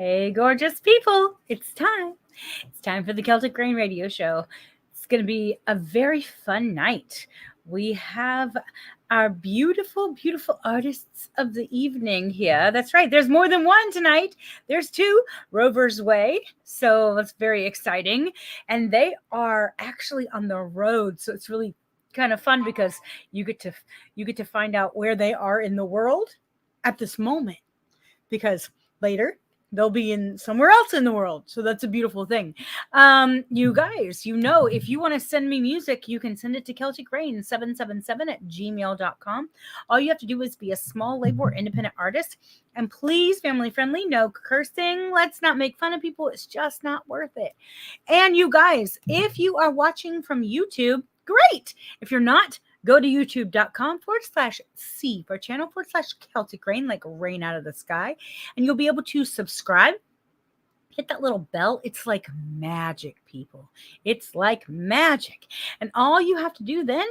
Hey, gorgeous people. It's time. It's time for the Celtic Grain Radio Show. It's going to be a very fun night. We have our beautiful, beautiful artists of the evening here. That's right. There's more than one tonight. There's two, Rover's Way. So that's very exciting. And they are actually on the road. So it's really kind of fun because you get to find out where they are in the world at this moment. Because later they'll be in somewhere else in the world. So that's a beautiful thing. You guys, if you want to send me music, you can send it to celticrain777@gmail.com. All you have to do is be a small label or independent artist. And please, family friendly, no cursing. Let's not make fun of people. It's just not worth it. And you guys, if you are watching from YouTube, great. If you're not, go to youtube.com/C for channel/Celtic Rain, like rain out of the sky. And you'll be able to subscribe. Hit that little bell. It's like magic, people. It's like magic. And all you have to do then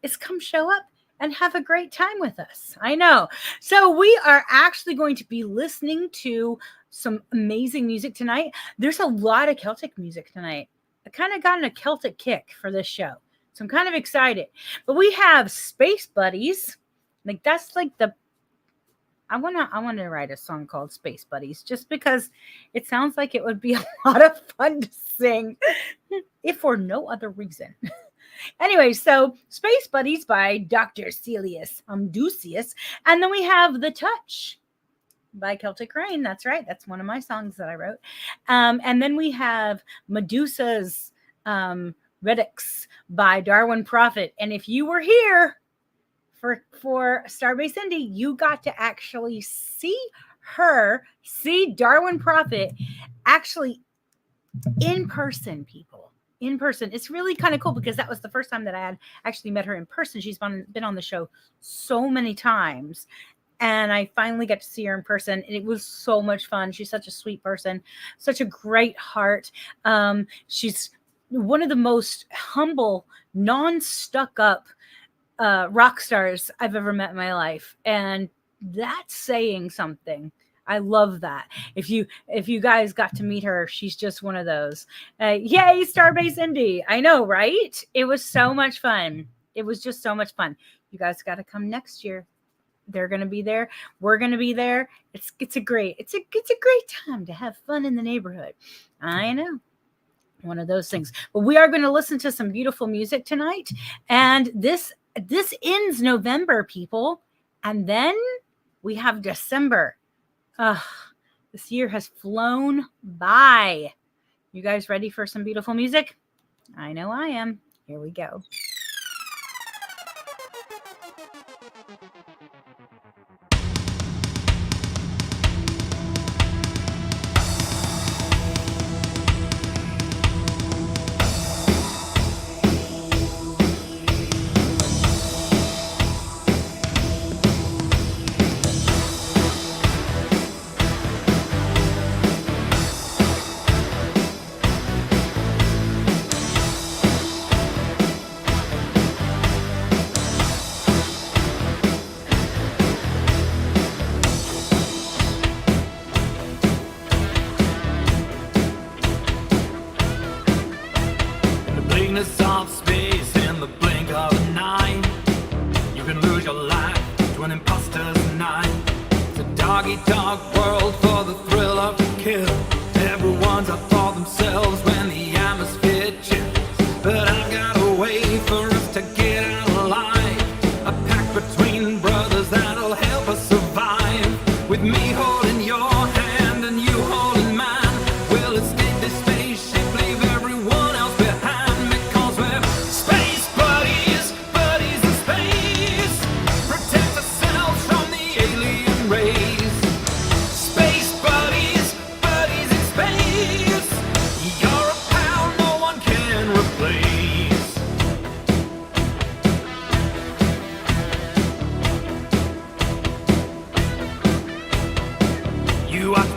is come show up and have a great time with us. I know. So we are actually going to be listening to some amazing music tonight. There's a lot of Celtic music tonight. I kind of got in a Celtic kick for this show. So I'm kind of excited. But we have Space Buddies. Like that's like I want to write a song called Space Buddies just because it sounds like it would be a lot of fun to sing if for no other reason. Anyway, so Space Buddies by Dr. Celius Amdusius. And then we have The Touch by Celtic Rain. That's right. That's one of my songs that I wrote. And then we have Medusa's Redux by Darwin Prophet. And if you were here for Starbase Indie, you got to actually see Darwin Prophet actually in person, people. In person. It's really kind of cool because that was the first time that I had actually met her in person. She's been on the show so many times. And I finally got to see her in person. And it was so much fun. She's such a sweet person. Such a great heart. She's one of the most humble, non-stuck-up rock stars I've ever met in my life. And that's saying something. I love that. If you guys got to meet her, she's just one of those. Yay, Starbase Indie. I know, right? It was so much fun. It was just so much fun. You guys got to come next year. They're going to be there. We're going to be there. It's a great time to have fun in the neighborhood. I know. One of those things. But we are going to listen to some beautiful music tonight. And this ends November, people. And then we have December. This year has flown by. You guys ready for some beautiful music? I know I am. Here we go.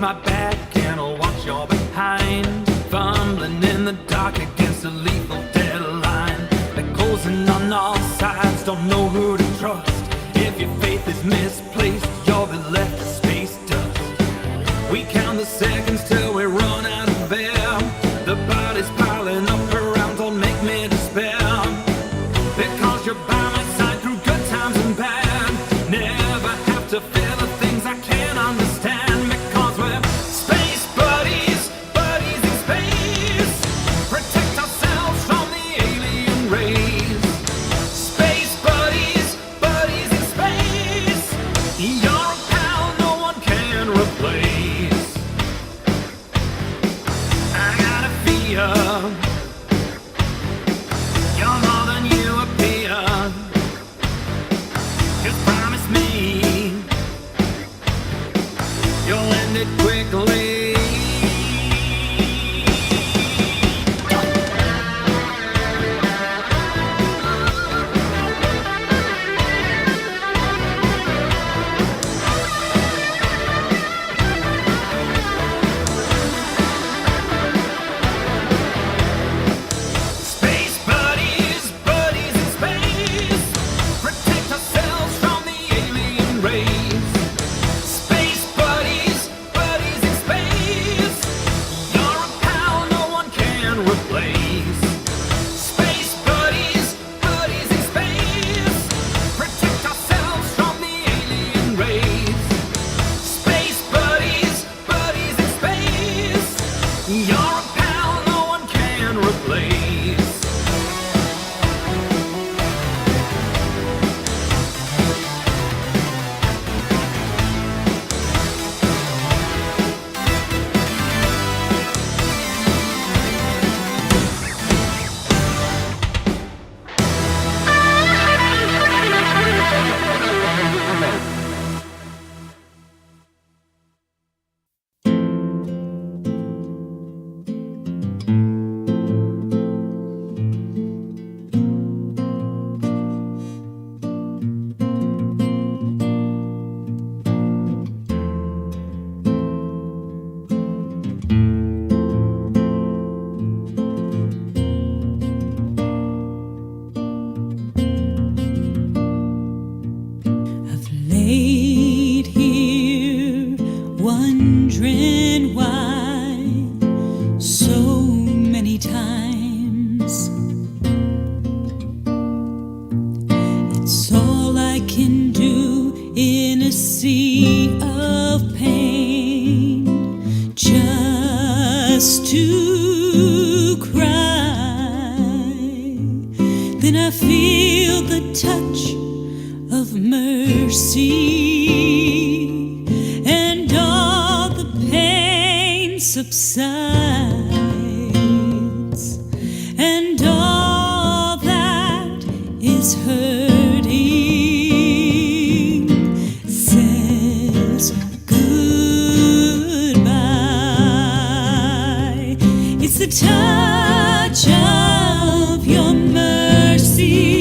My back and I'll watch your behind, fumbling in the dark against a lethal deadline. They're closing on all sides, don't know who to trust. If your faith is misplaced, you'll be left to space dust. We count the seconds you'll end it quickly. Space buddies, buddies in space, protect ourselves from the alien race. Space buddies, buddies in space, you're a pal no one can replace. Space buddies, buddies in space, protect ourselves from the alien race. Space buddies, buddies in space, you're a pal no one can replace. I've laid here wondering why so many times. It's all I can do in a sea of pain, just to cry. Then I feel the touch of mercy, and all the pain subsides, and all that is hurting says goodbye. It's the touch of your mercy.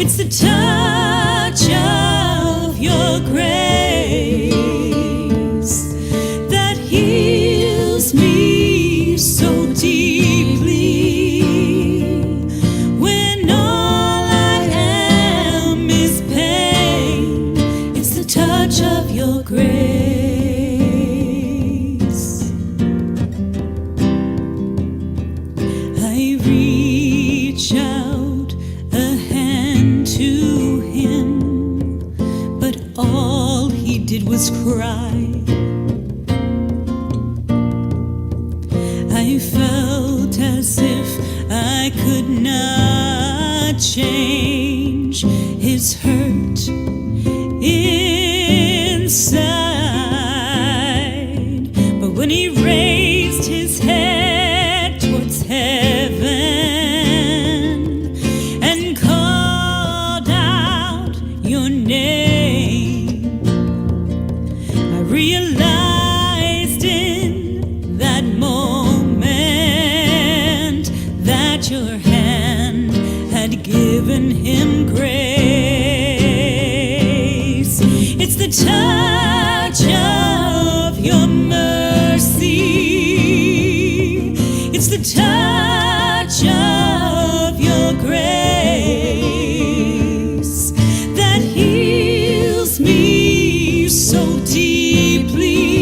It's the touch of your grace that heals me so deeply, when all I am is pain. It's the touch of your grace. I reach out a hand to him, but all he did was cry. I felt as if I could not change his hurt inside. But when he raised his head towards heaven and called out your name, I realized in that moment that your hand had given him grace. It's the touch of your mercy. It's the touch of your grace that heals me so deeply,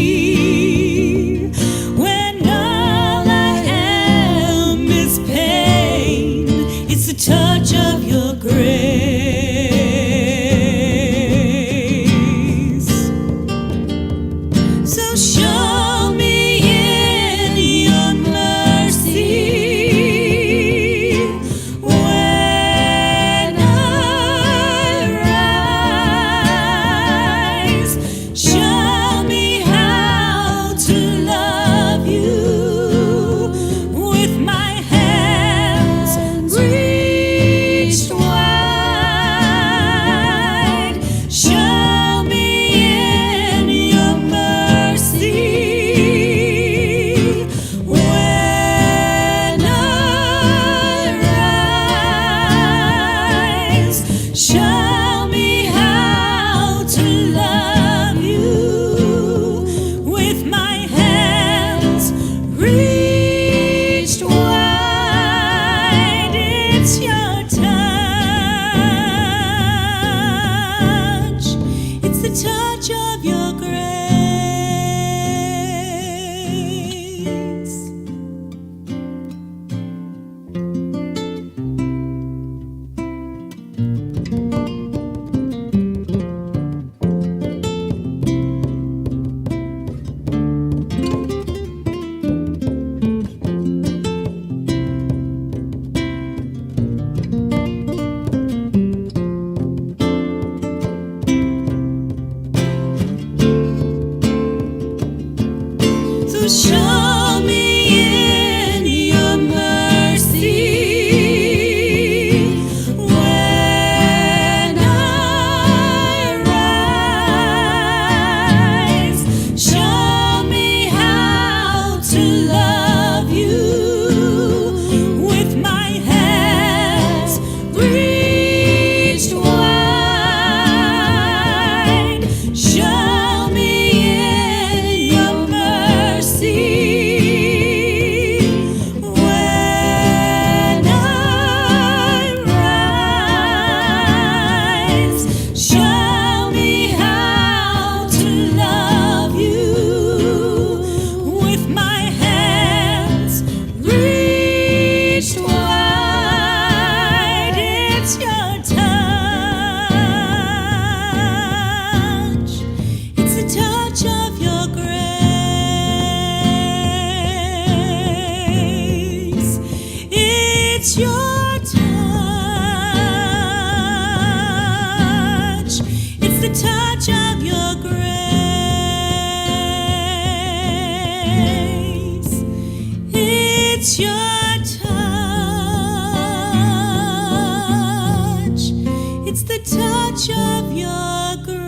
Show me in your mercy when I rise. Show me how to love you with my hands reached wide. Show me in your mercy when I rise. Show me how to love you with my hands reached wide. It's your touch. It's the touch of your grace. It's your touch. It's the touch of your grace. It's your touch. It's the touch of your grace.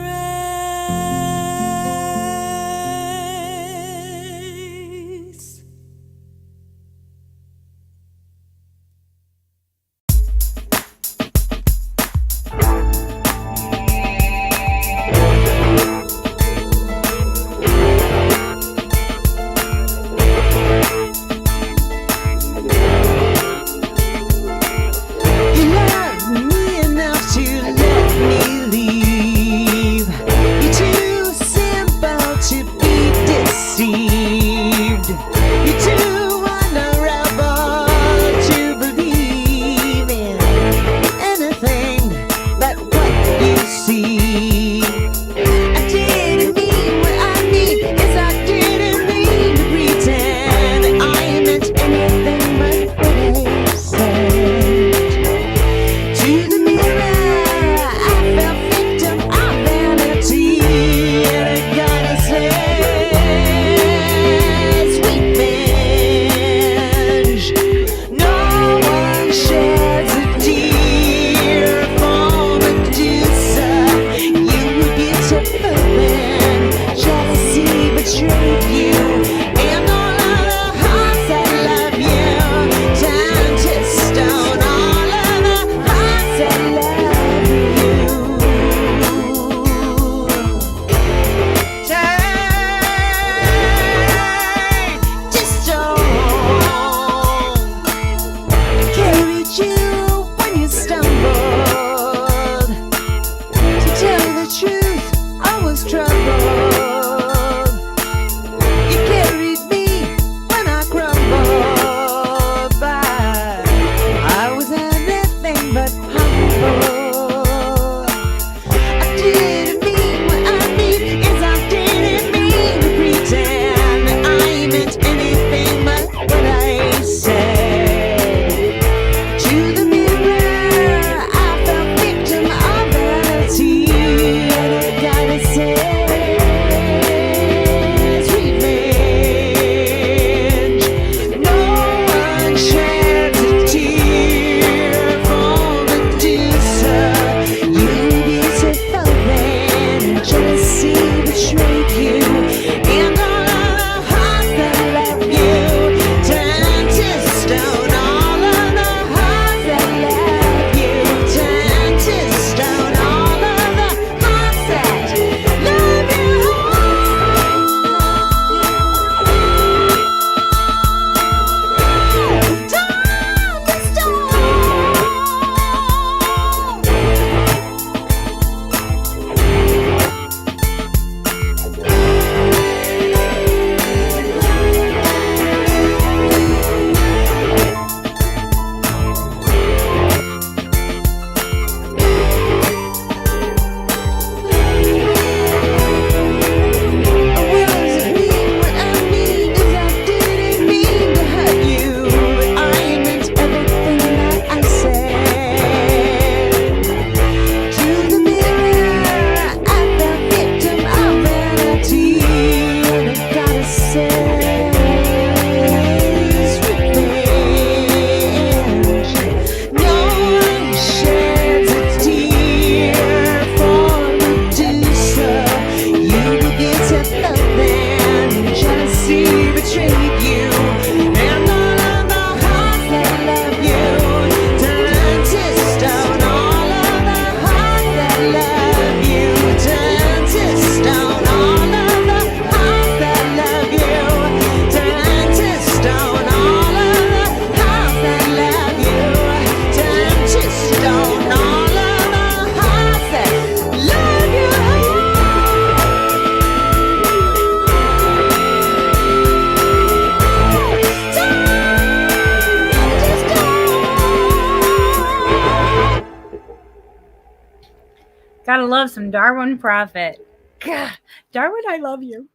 love some Darwin Prophet. God, Darwin, I love you.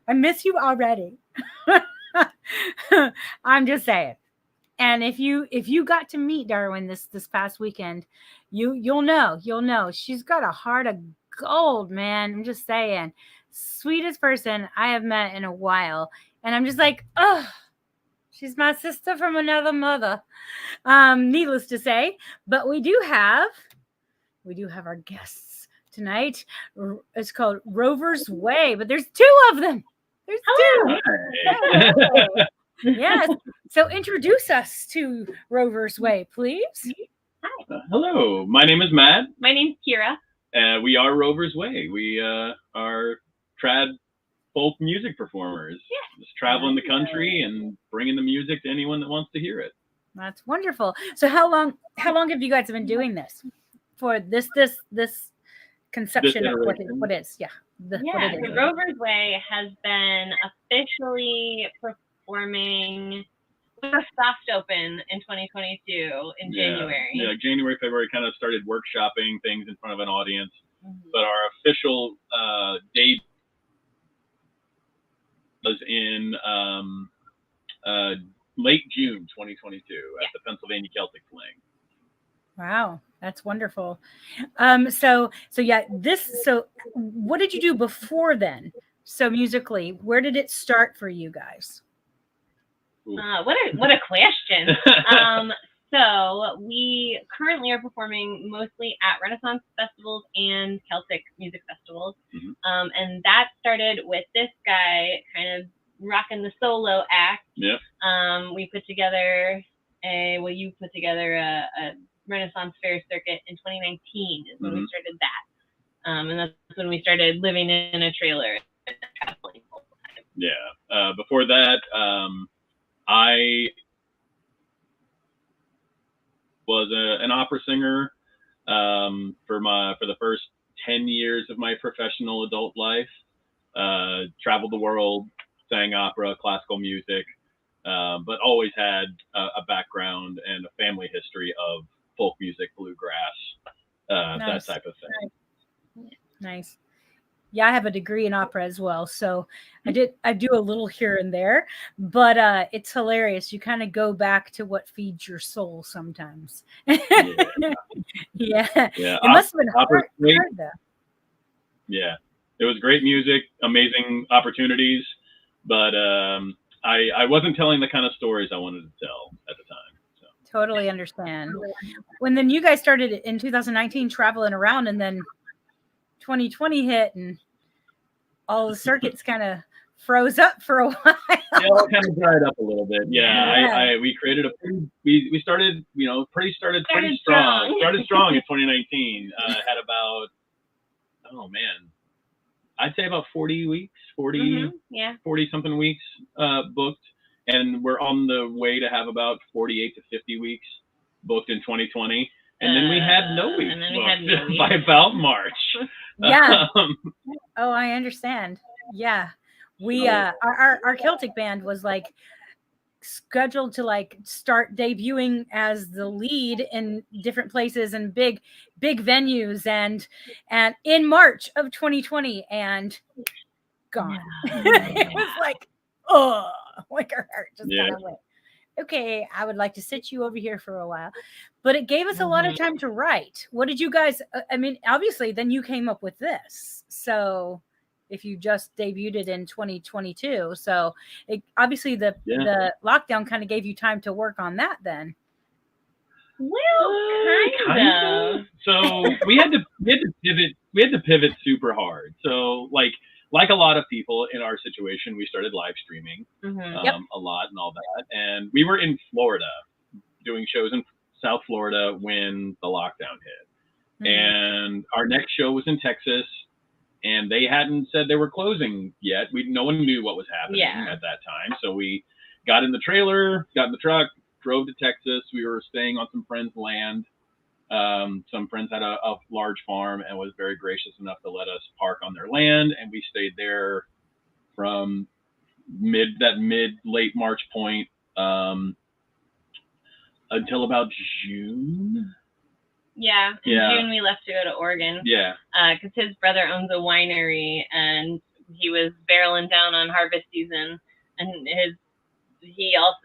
I miss you already. I'm just saying. And if you got to meet Darwin this past weekend, you'll know she's got a heart of gold, man. I'm just saying, sweetest person I have met in a while, and I'm just like, oh, she's my sister from another mother. Needless to say, but we do have our guests tonight. It's called Rover's Way, but there's two of them. There's two. Hello. Yes. So introduce us to Rover's Way, please. Hi. Hello. My name is Matt. My name's Kira. We are Rover's Way. We are trad folk music performers. Yeah. Just traveling the country and bringing the music to anyone that wants to hear it. That's wonderful. So how long have you guys been doing this? For this conception of what is? Yeah. The Rover's Way has been officially performing with a soft open in 2022 in January. Yeah, January, February, kind of started workshopping things in front of an audience. But our official date was in late June 2022 at the Pennsylvania Celtic Fling. Wow, that's wonderful. So what did you do before then? So musically, where did it start for you guys? What a question. So we currently are performing mostly at Renaissance festivals and Celtic music festivals. And that started with this guy kind of rocking the solo act. Yep. You put together a Renaissance Fair circuit in 2019 is when we started that. And that's when we started living in a trailer and traveling full time. Yeah. Before that, I was an opera singer for the first 10 years of my professional adult life. Traveled the world, sang opera, classical music, but always had a background and a family history of folk music, bluegrass, Nice. that type of thing. Nice. Yeah, I have a degree in opera as well, so I do a little here and there, but it's hilarious. You kind of go back to what feeds your soul sometimes. Yeah. It must have been hard though. Yeah, it was great music, amazing opportunities, but I wasn't telling the kind of stories I wanted to tell at the time. So. Totally understand. When then you guys started in 2019 traveling around, and then 2020 hit and all the circuits kind of froze up for a while. Yeah, it kind of dried up a little bit. Yeah. We created we started, pretty strong. Started strong in 2019. Had about, I'd say about 40 weeks, 40 something weeks booked. And we're on the way to have about 48 to 50 weeks booked in 2020. And then we had no weeks by about March. Yeah. Oh, I understand. Yeah. We our Celtic band was like scheduled to start debuting as the lead in different places and big venues and in March of 2020, and gone. It was like, oh, like our heart just kind of went, okay, I would like to sit you over here for a while. But it gave us a lot of time to write. What did you guys, obviously, then you came up with this. So if you just debuted it in 2022. So obviously the lockdown kind of gave you time to work on that then. Well, kind of. So we had to pivot super hard. So like a lot of people in our situation, we started live streaming a lot and all that. And we were in Florida doing shows in South Florida when the lockdown hit. And our next show was in Texas, and they hadn't said they were closing yet. No one knew what was happening at that time. So we got in the trailer, got in the truck, drove to Texas. We were staying on some friends' land. Some friends had a large farm and was very gracious enough to let us park on their land, and we stayed there from late March point until about June. Yeah. In Yeah. June we left to go to Oregon. Yeah. Because his brother owns a winery, and he was barreling down on harvest season, and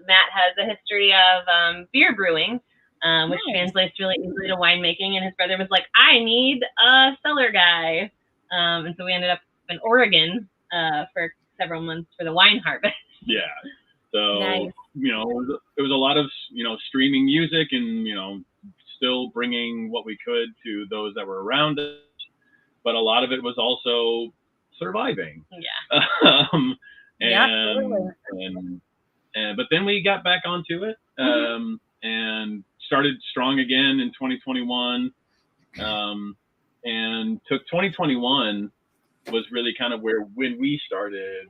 Matt has a history of beer brewing, which translates really easily to winemaking, and his brother was like, I need a cellar guy. And so we ended up in Oregon for several months for the wine harvest. Yeah. So, Nice. it was a lot of, streaming music and, still bringing what we could to those that were around us. But a lot of it was also surviving. Yeah. But then we got back onto it and started strong again in 2021. And took 2021 was really kind of when we started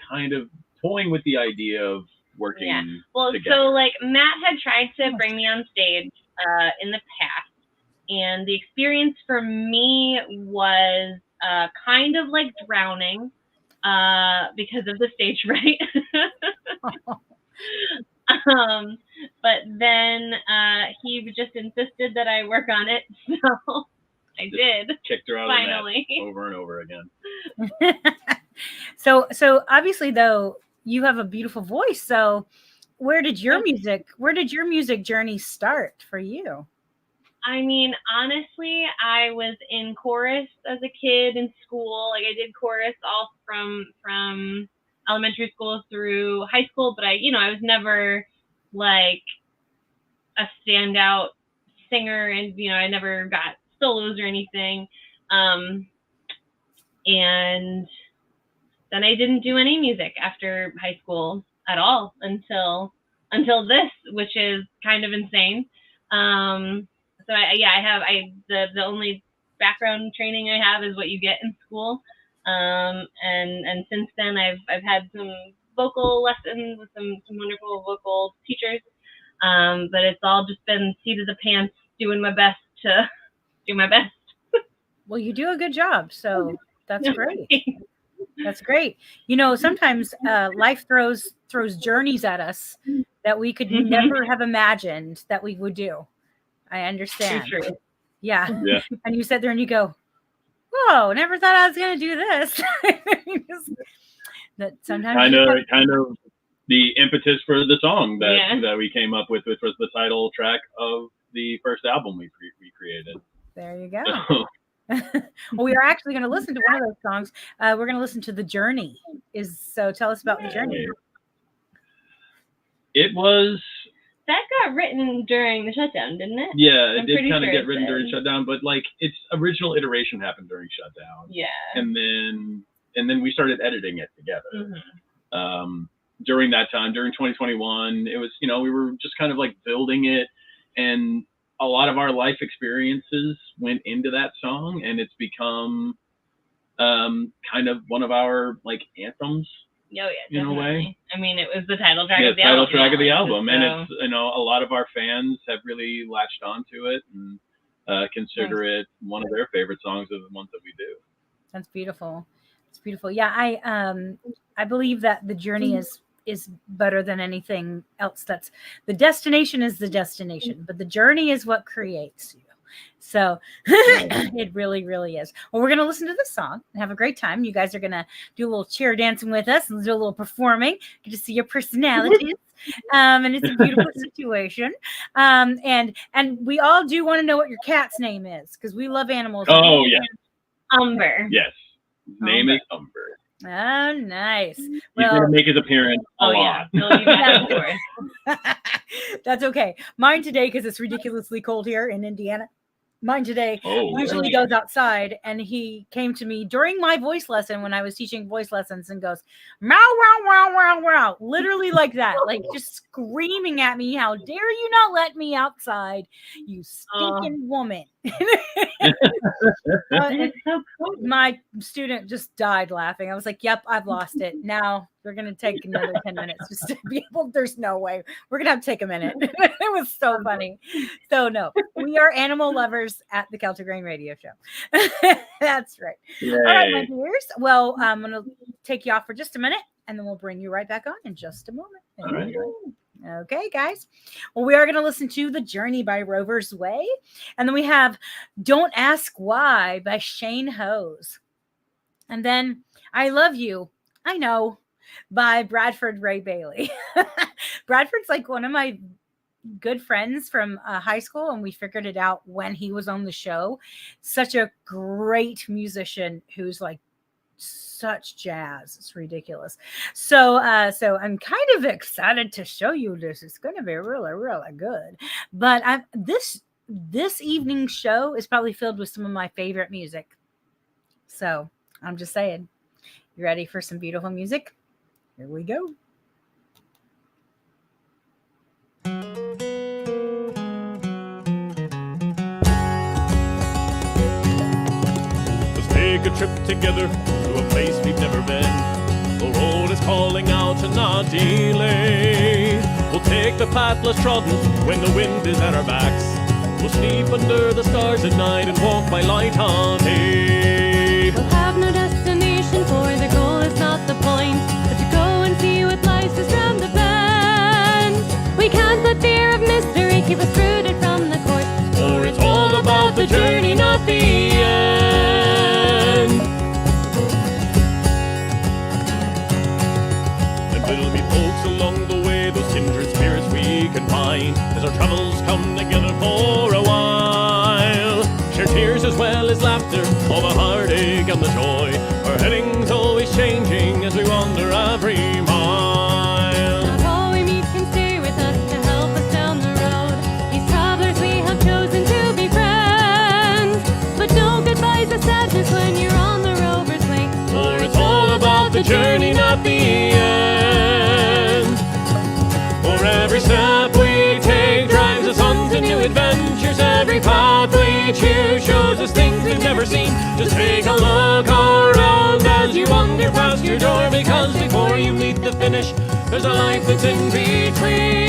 kind of toying with the idea of working together. So like Matt had tried to bring me on stage in the past, and the experience for me was kind of like drowning because of the stage fright. But then he just insisted that I work on it, so I did. Kicked her out finally of the mat over and over again. So obviously though, you have a beautiful voice. So where did your music journey start for you? I mean, honestly, I was in chorus as a kid in school. Like I did chorus all from elementary school through high school, but I was never like a standout singer, and I never got solos or anything. And then I didn't do any music after high school at all until this, which is kind of insane. So the only background training I have is what you get in school. And since then I've had some vocal lessons with some wonderful vocal teachers. But it's all just been seat of the pants, doing my best to do my best. Well, you do a good job, so that's great. That's great. Sometimes life throws journeys at us that we could never have imagined that we would do. I understand. True. Yeah. And you sit there and you go, whoa, never thought I was going to do this. That sometimes kind of the impetus for the song that we came up with, which was the title track of the first album we created. There you go. Well, we are actually going to listen to one of those songs. We're going to listen to The Journey. So tell us about The Journey. It was... That got written during the shutdown, didn't it? Yeah, it did kind of get written during shutdown, but like its original iteration happened during shutdown. Yeah. And then we started editing it together. During that time, during 2021, it was, we were just kind of like building it, and a lot of our life experiences went into that song, and it's become kind of one of our like anthems. Oh, yeah, in a way. I mean, it was the title track of the album. album. Title track of the album. And it's, a lot of our fans have really latched onto it and consider it one of their favorite songs of the ones that we do. That's beautiful. It's beautiful. Yeah, I believe that the journey is better than anything else. That's the destination is the destination, but the journey is what creates you. So it really, really is. Well, we're going to listen to this song and have a great time. You guys are going to do a little cheer dancing with us and do a little performing. Get to see your personalities. And it's a beautiful situation. And we all do want to know what your cat's name is, because we love animals. Oh, yeah. Umber. Yes. His name is Umber. Oh, nice. He's going to make his appearance a lot. Yeah. That's okay. Mine today, because it's ridiculously cold here in Indiana. Mine today usually goes outside, and he came to me during my voice lesson when I was teaching voice lessons and goes, meow, wow, wow, wow, wow, literally like that, like just screaming at me, how dare you not let me outside, you stinking woman. It's so cool. My student just died laughing. I was like, yep, I've lost it. Now we're going to take another 10 minutes just to be able, there's no way. We're going to have to take a minute. It was so funny. So no, we are animal lovers at the Celtic Grain Radio Show. That's right. Yay. All right, my dears. Well, I'm going to take you off for just a minute, and then we'll bring you right back on in just a moment. All right. Okay, guys. Well, we are going to listen to The Journey by Rover's Way. And then we have Don't Ask Why by Shane Hose. And then I Love You, I Know by Bradford Ray Bailey. Bradford's like one of my good friends from high school, and we figured it out when he was on the show. Such a great musician who's like such jazz. It's ridiculous. So I'm kind of excited to show you this. It's going to be really, really good. But this evening's show is probably filled with some of my favorite music. So I'm just saying, you ready for some beautiful music? Here we go. Let's take a trip together to a place we've never been. The road is calling out and not delay. We'll take the path less trodden when the wind is at our backs. We'll sleep under the stars at night and walk by light on day. We'll have no destination, for the goal is not the point, but to go and see what lies just round the bend. We can't let fear of mystery keep us rooted from the course, For it's all about the journey, not the end. And there'll be folks along the way, those kindred spirits we can find, as our travels come together for a while. Share tears as well as laughter, all the heartache and the joy. Our heading's always changing as we wander every mile. not all we meet can stay with us to help us down the road. These travelers we have chosen to be friends, but no goodbyes of sadness when you're on the Rover's way. For it's all about the journey, not the end. For every step we take drives us on to new adventures. Every path we choose shows us things we've never seen. Just take a look around as you wander past your door, because before you meet the finish, there's a life that's in between.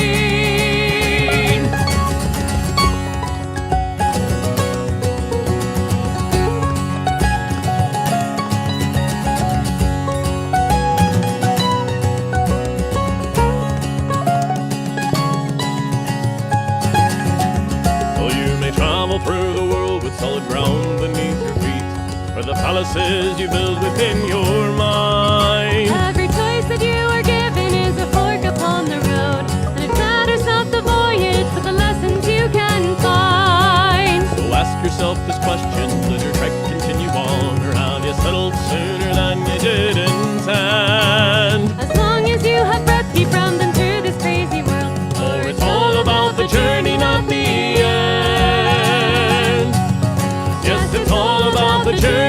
Well, you may travel through the world with solid ground beneath your feet, or the palaces you build within your mind. Every choice that you are given is a fork upon the road, and it matters not the voyage, but the lessons you can find. So ask yourself this question: does your trek continue on, or have you settled sooner than you did intend? As long as you have breath, keep rounding through this crazy world. For it's all about the journey, not the end. Yes, it's all about the journey.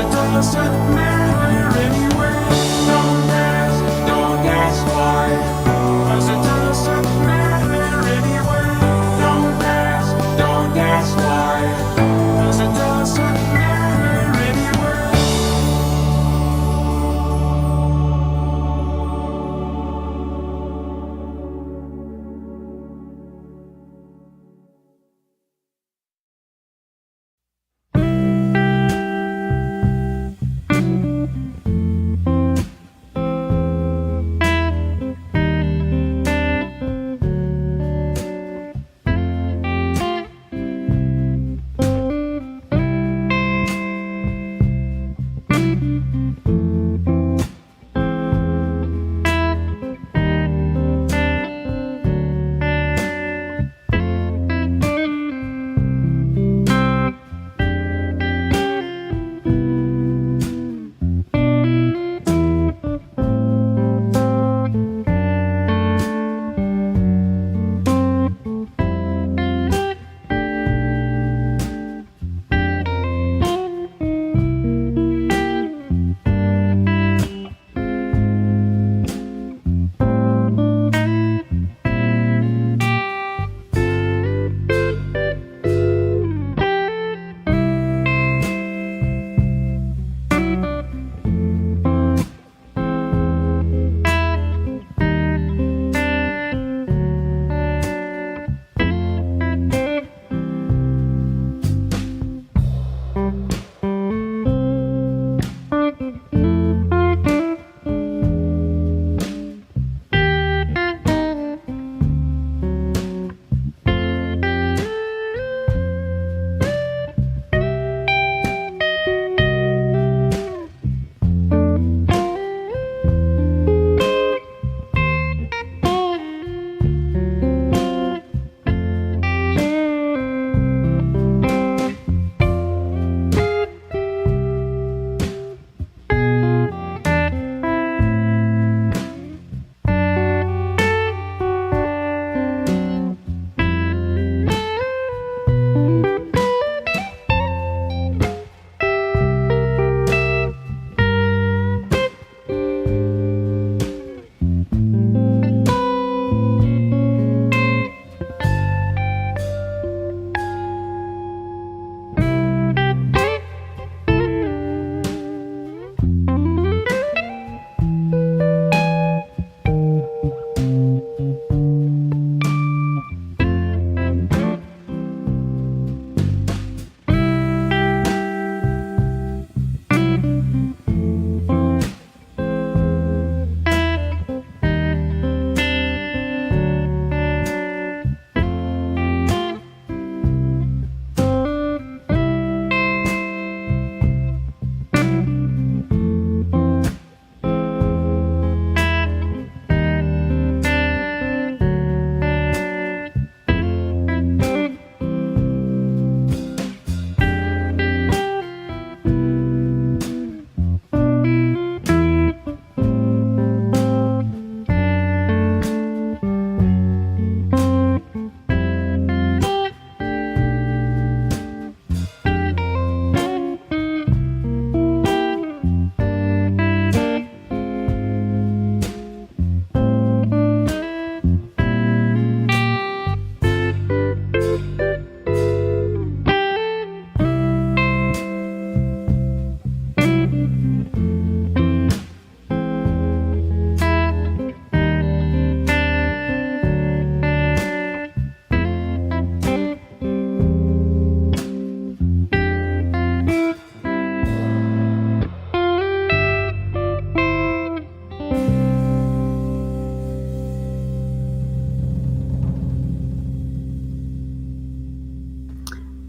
it doesn't matter anyway. Don't ask why. 'Cause it doesn't matter anyway. Don't ask why. 'Cause it doesn't matter anyway.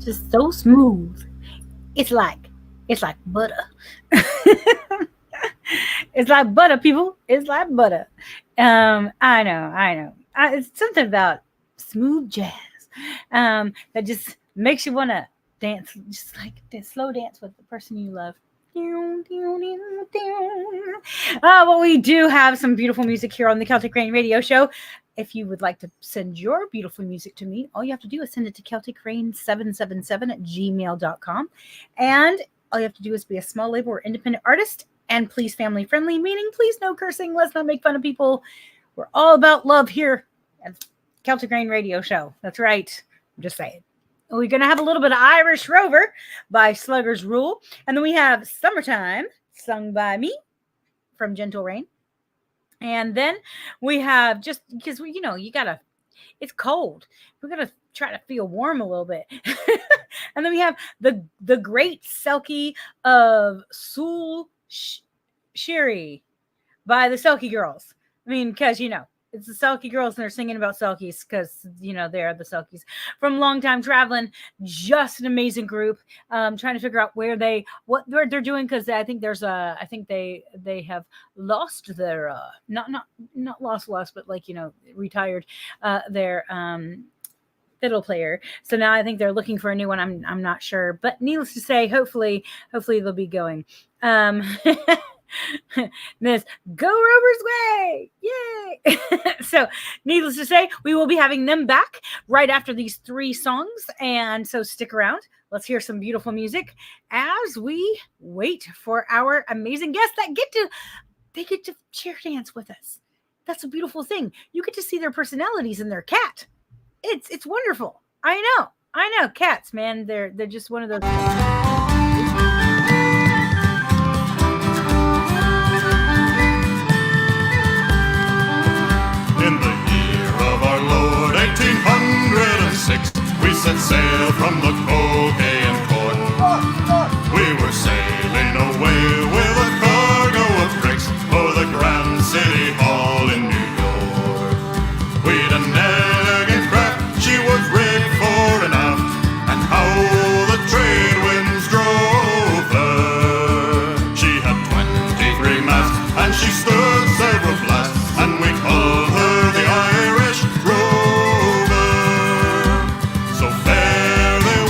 Just so smooth. It's like butter. It's like butter, people. It's like butter. I know. It's something about smooth jazz that just makes you want to dance, just like slow dance with the person you love. Well, we do have some beautiful music here on the Celtic Rain Radio Show. If you would like to send your beautiful music to me, all you have to do is send it to CelticRain777 at gmail.com. And All you have to do is be a small label or independent artist, and please family friendly, meaning please no cursing. Let's not make fun of people. We're all about love here at Celtic Rain Radio Show. That's right. I'm just saying. We're going to have a little bit of Irish Rover by Slugger's Rule. And then we have Summertime, sung by me from Gentle Rain. And then we have, just because, you know, you got to, it's cold. We're going to try to feel warm a little bit. And then we have the great Selkie of Sul Shiri by the Selkie Girls. I mean, because, you know, it's the Selkie Girls and they're singing about Selkies because, you know, they're the Selkies from Long Time Traveling. Just an amazing group. Trying to figure out what they're doing, because I think I think they have lost their not lost, but like, you know, retired their fiddle player. So now I think they're looking for a new one. I'm not sure, but needless to say, hopefully they'll be going. This Go Rover's Way, yay! So needless to say, we will be having them back right after these 3 songs, and so stick around. Let's hear some beautiful music as we wait for our amazing guests that get to chair dance with us. That's a beautiful thing. You get to see their personalities in their cat. It's wonderful. I know cats, man, they're just one of those things. In the year of our Lord 1806, we set sail from the Colgate port. We were sailing away with a cargo of bricks for the Grand City Hall in New York. We'd an elegant craft, she was rigged fore and aft, and how the trade winds drove her. She had 23 masts, and she stood several blasts, and we called her the Irish Rover. So fare thee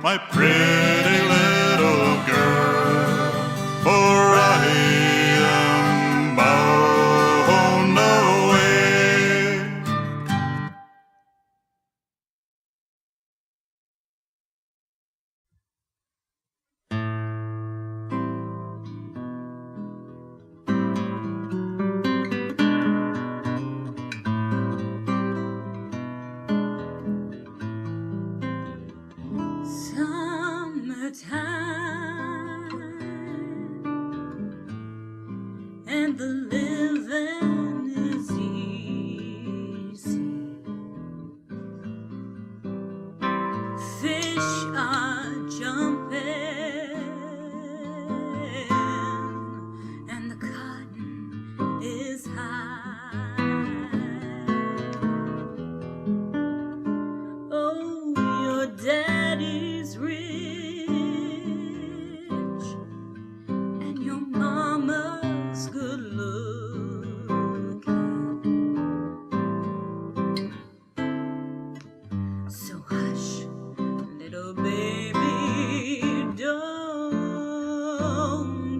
my pretty little girl, for I am bound away. Summertime, and the living is easy. Fish are jumping, and the cotton is high. Oh, your daddy's rich, and your mama's good looking. So hush, little baby, don't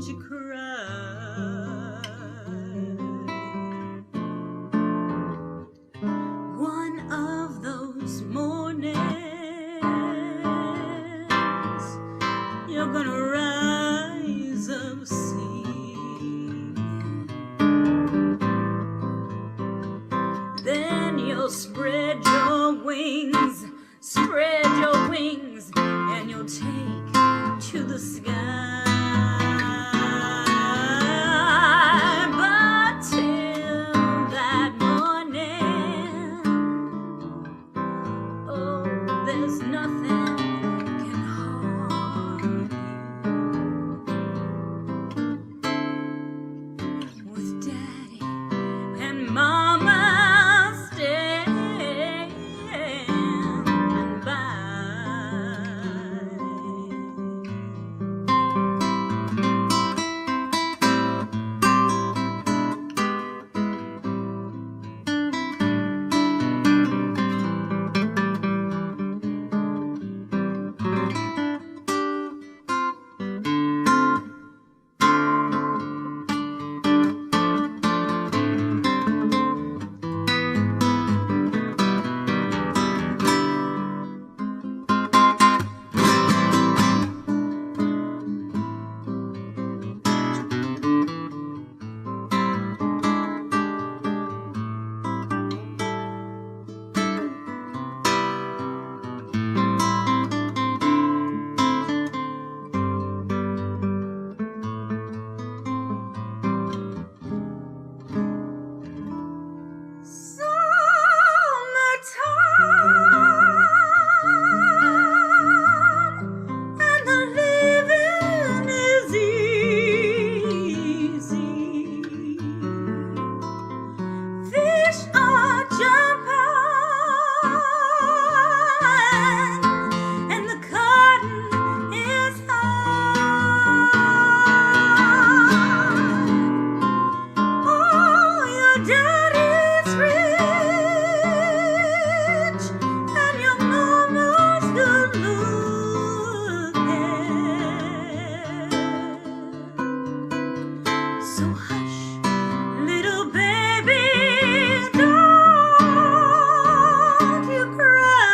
you cry. One of those mornings, you're gonna rise up singing. Then you'll spread your wings, and you'll take to the sky. But till that morning, oh, there's nothing can harm you. With daddy and mama standing by. Summertime, and the living is easy. Fish are jumping, and the cotton is high. Oh, your daddy's rich, and your mama's good looking. So hush, little baby, don't you cry.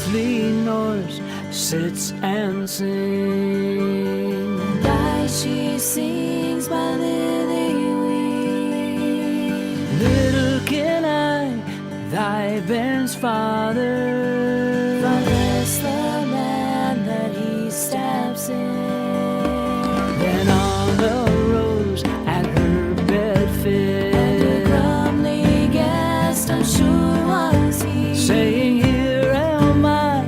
lovely Norse sits and sings. Why she sings by Lily Wee. Little can I, thy bairn's father, From this the land that he steps in. then on a rose at her bed fit, And a comely guest, I'm sure was he, saying, Here am I,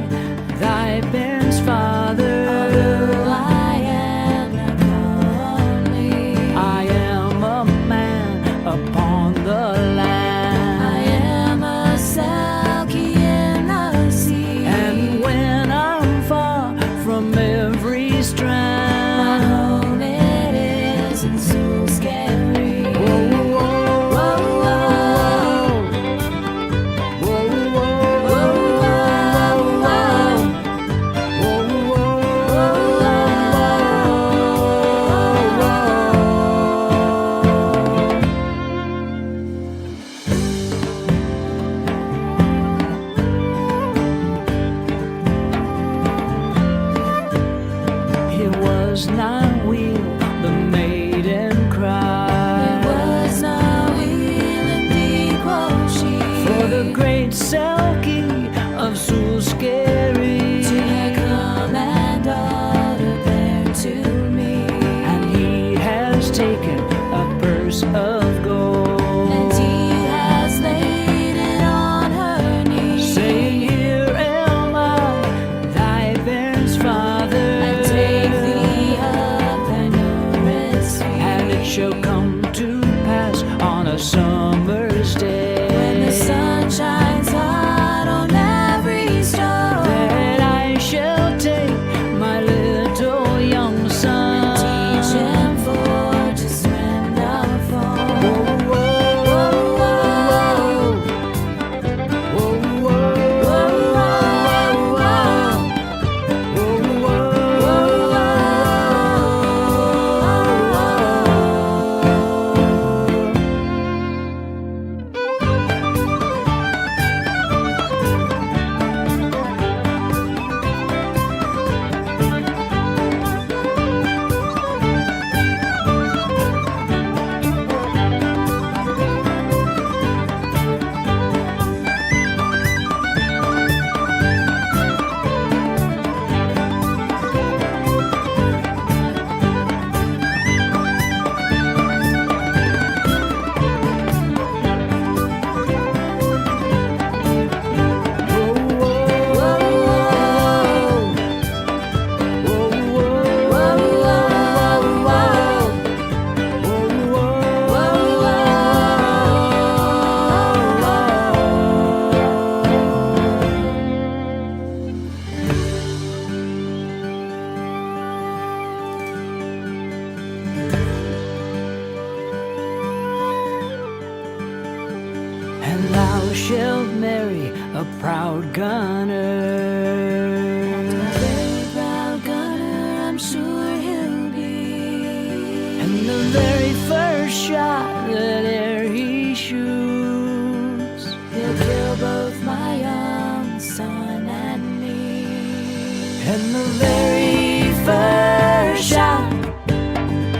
thy bairn's father. although I am not comely, I am a man upon the land. I am a Selkie in the sea. And when I'm far from every my strand, home it isn't so scary. whoa, whoa, Whoa, whoa, whoa, whoa, It was not wheel, the maiden it cried, was no healing deep, quoth she, for the great Selkie of Sulskeri, to come and daughter bear to me. and he has taken a purse of gold, And he has laid it on her knee, saying, Here am I, thy bairn's father, and take thee up thine Norris and it shall come to pass on a summer's day, when the sun shines hot on every stone, that I shall take my little young son, teach him for to swim the foam. Whoa, whoa, whoa, whoa, And thou shalt marry a proud gunner, Very proud gunner, I'm sure he'll be. and the very first shot that e'er he shoots, He'll kill both my young son and me. and the very first shot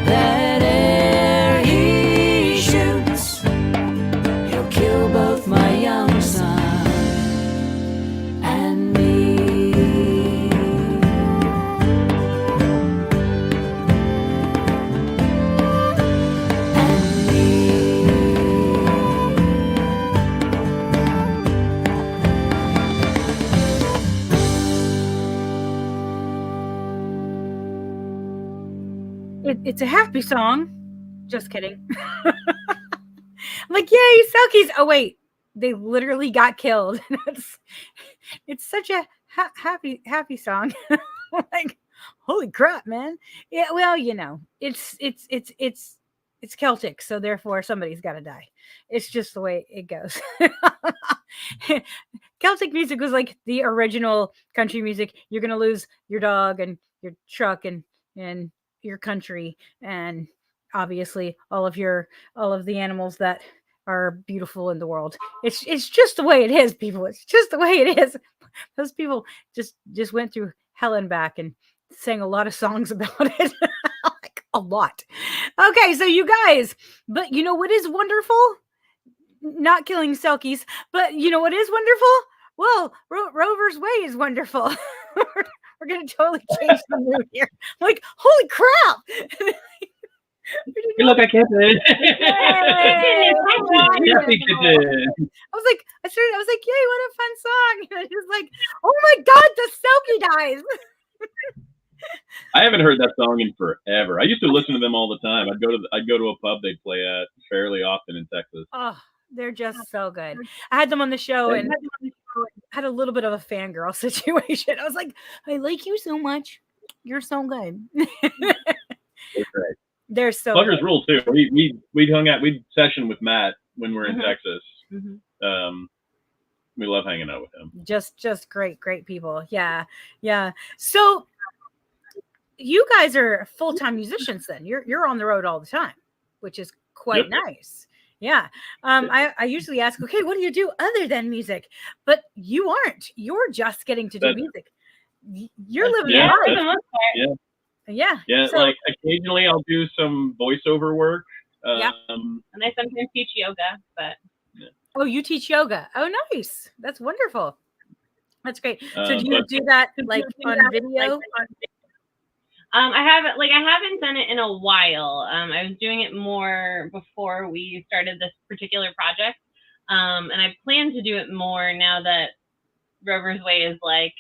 that e'er he shoots, he'll kill both my young son and me. And me. It's a happy song. Just kidding. I'm like, yay, Selkies. Oh, wait. They literally got killed. It's such a happy song. Like, holy crap, man. Yeah, well, you know, it's Celtic, so therefore somebody's got to die. It's just the way it goes. Celtic music was like the original country music. You're gonna lose your dog and your truck and your country and obviously all of the animals that are beautiful in the world. It's just the way it is, people. It's just the way it is. Those people just went through hell and back and sang a lot of songs about it. Like a lot. Okay, so you guys, but you know what is wonderful? Not killing Selkies, but you know what is wonderful? Well, Rover's Way is wonderful. We're gonna totally change the mood here. I'm like, holy crap! Good luck, I can't do it. Yay! Yes, we did it. I was like, yay, what a fun song. And I was like, oh my god, the Selkie dies. I haven't heard that song in forever. I used to listen to them all the time. I'd go to a pub they'd play at fairly often in Texas. Oh, they're just so good. I had them on the show and had a little bit of a fangirl situation. I was like, I like you so much. You're so good. They're great. They're so Buggers good. rule too. We'd session with Matt when we're in Texas. Mhm. We love hanging out with him. Just great people. Yeah. So you guys are full-time musicians then. You're on the road all the time, which is quite nice. Yeah. I usually ask, okay, what do you do other than music? But you aren't. You're just getting to do music. You're living Yeah, life. Yeah. So, like occasionally I'll do some voiceover work. Yeah. And I sometimes teach yoga, but oh, you teach yoga. Oh, nice. That's wonderful. That's great. So do you but- do that like on video? I haven't done it in a while. I was doing it more before we started this particular project. And I plan to do it more now that Rover's Way is like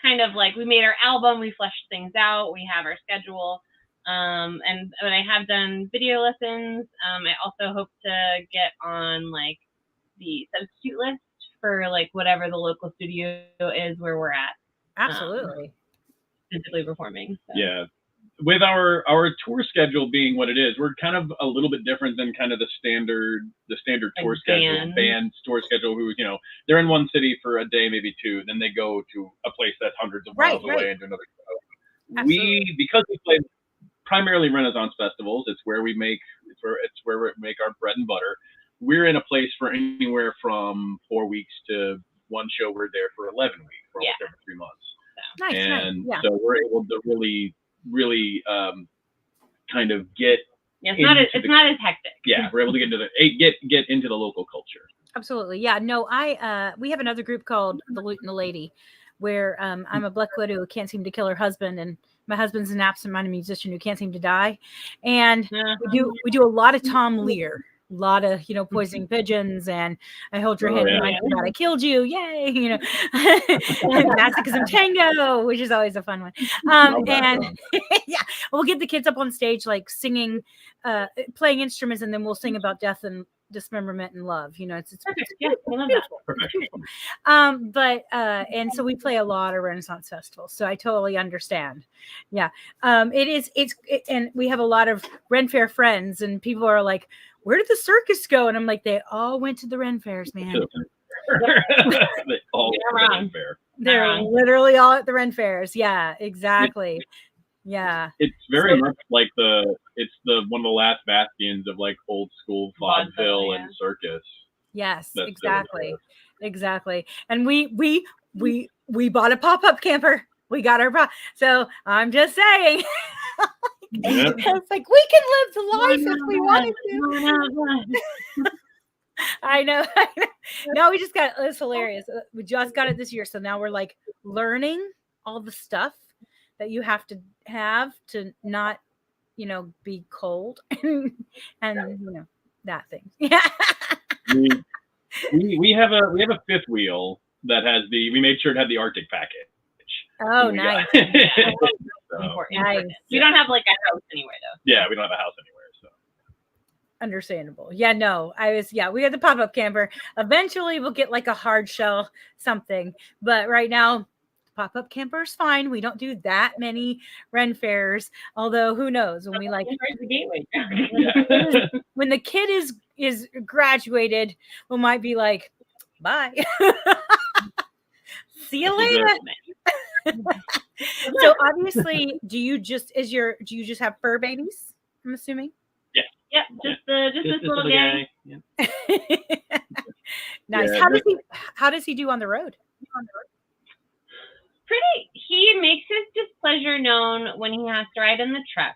kind of like we made our album, we fleshed things out, we have our schedule. And I have done video lessons. I also hope to get on like the substitute list for like whatever the local studio is where we're at. Absolutely. Physically performing. So. Yeah. With our tour schedule being what it is, we're kind of a little bit different than kind of the standard tour schedule, band tour schedule. Who, they're in one city for a day, maybe two, then they go to a place that's hundreds of miles away and do another show. Because we play primarily Renaissance festivals, it's where we make our bread and butter. We're in a place for anywhere from 4 weeks to one show. We're there for 11 weeks, for almost every 3 months. So. Nice. So we're able to really kind of get. Yeah, it's not as hectic. Yeah, we're able to get into the local culture. Absolutely. Yeah. No, we have another group called The Loot and the Lady, where I'm a black widow who can't seem to kill her husband, and my husband's an absent-minded musician who can't seem to die. And we do a lot of Tom Lear. A lot of poisoning pigeons, and I hold your hand and I killed you, yay, masochism tango, which is always a fun one. And we'll get the kids up on stage like singing, playing instruments, and then we'll sing about death and dismemberment and love. It's beautiful. And so we play a lot of Renaissance festivals, so I totally understand. Yeah. And we have a lot of Ren Fair friends, and people are like, where did the circus go? And I'm like, they all went to the Ren Fairs, man. They all went to the Ren Fair. They're literally all at the Ren Fairs. Yeah, exactly. It's very much like it's one of the last bastions of like old school vaudeville and circus. Yes, exactly. And we bought a pop-up camper. We got our so I'm just saying. It's like we can live the life if we wanted to. I know. No, we just got it's hilarious. We just got it this year, so now we're like learning all the stuff that you have to not, be cold and that thing. Yeah. We have a fifth wheel that has we made sure it had the Arctic package. Oh, nice. Nice. We don't have like a house anywhere though. Yeah, we don't have a house anywhere, so. Understandable. Yeah, no, we had the pop-up camper. Eventually we'll get like a hard shell something, but right now pop-up camper is fine. We don't do that many Ren Fairs, although who knows when we like the gateway. when the kid is graduated, we might be like, bye. See you later. So obviously, do you just have fur babies? I'm assuming. Yep, just this little gang. Yeah. Nice. Yeah, How does he do on the road? Pretty. He makes his displeasure known when he has to ride in the truck.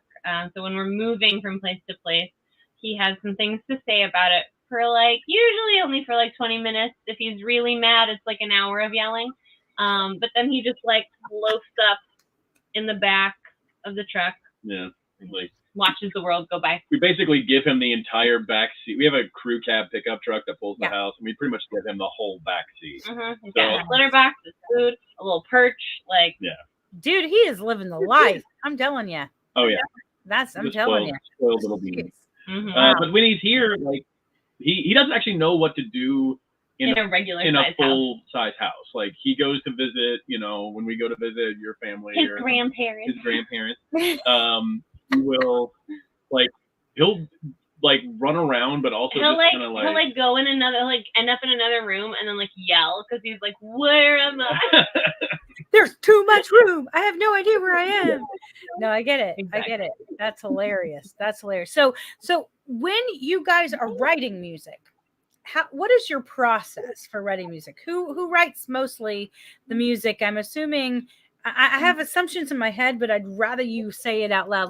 So when we're moving from place to place, he has some things to say about it for usually only for 20 minutes. If he's really mad, it's an hour of yelling. But then he just loafs up in the back of the truck. Yeah. Watches the world go by. We basically give him the entire back seat. We have a crew cab pickup truck that pulls the house, and we pretty much give him the whole back seat. He's got his litter box, his food, a little perch, Dude, he is living the life. I'm telling you. Oh yeah, I'm telling you. Spoiled little beans. Wow. But when he's here, he doesn't actually know what to do in a regular full size house. He goes to visit, when we go to visit your family his or grandparents. He will he'll run around, but also he'll just kind of he'll go in another end up in another room and then yell because he's where am I? There's too much room. I have no idea where I am. No, I get it. Exactly. I get it. That's hilarious. So when you guys are writing music, what is your process for writing music? Who writes mostly the music? I'm assuming I have assumptions in my head, but I'd rather you say it out loud.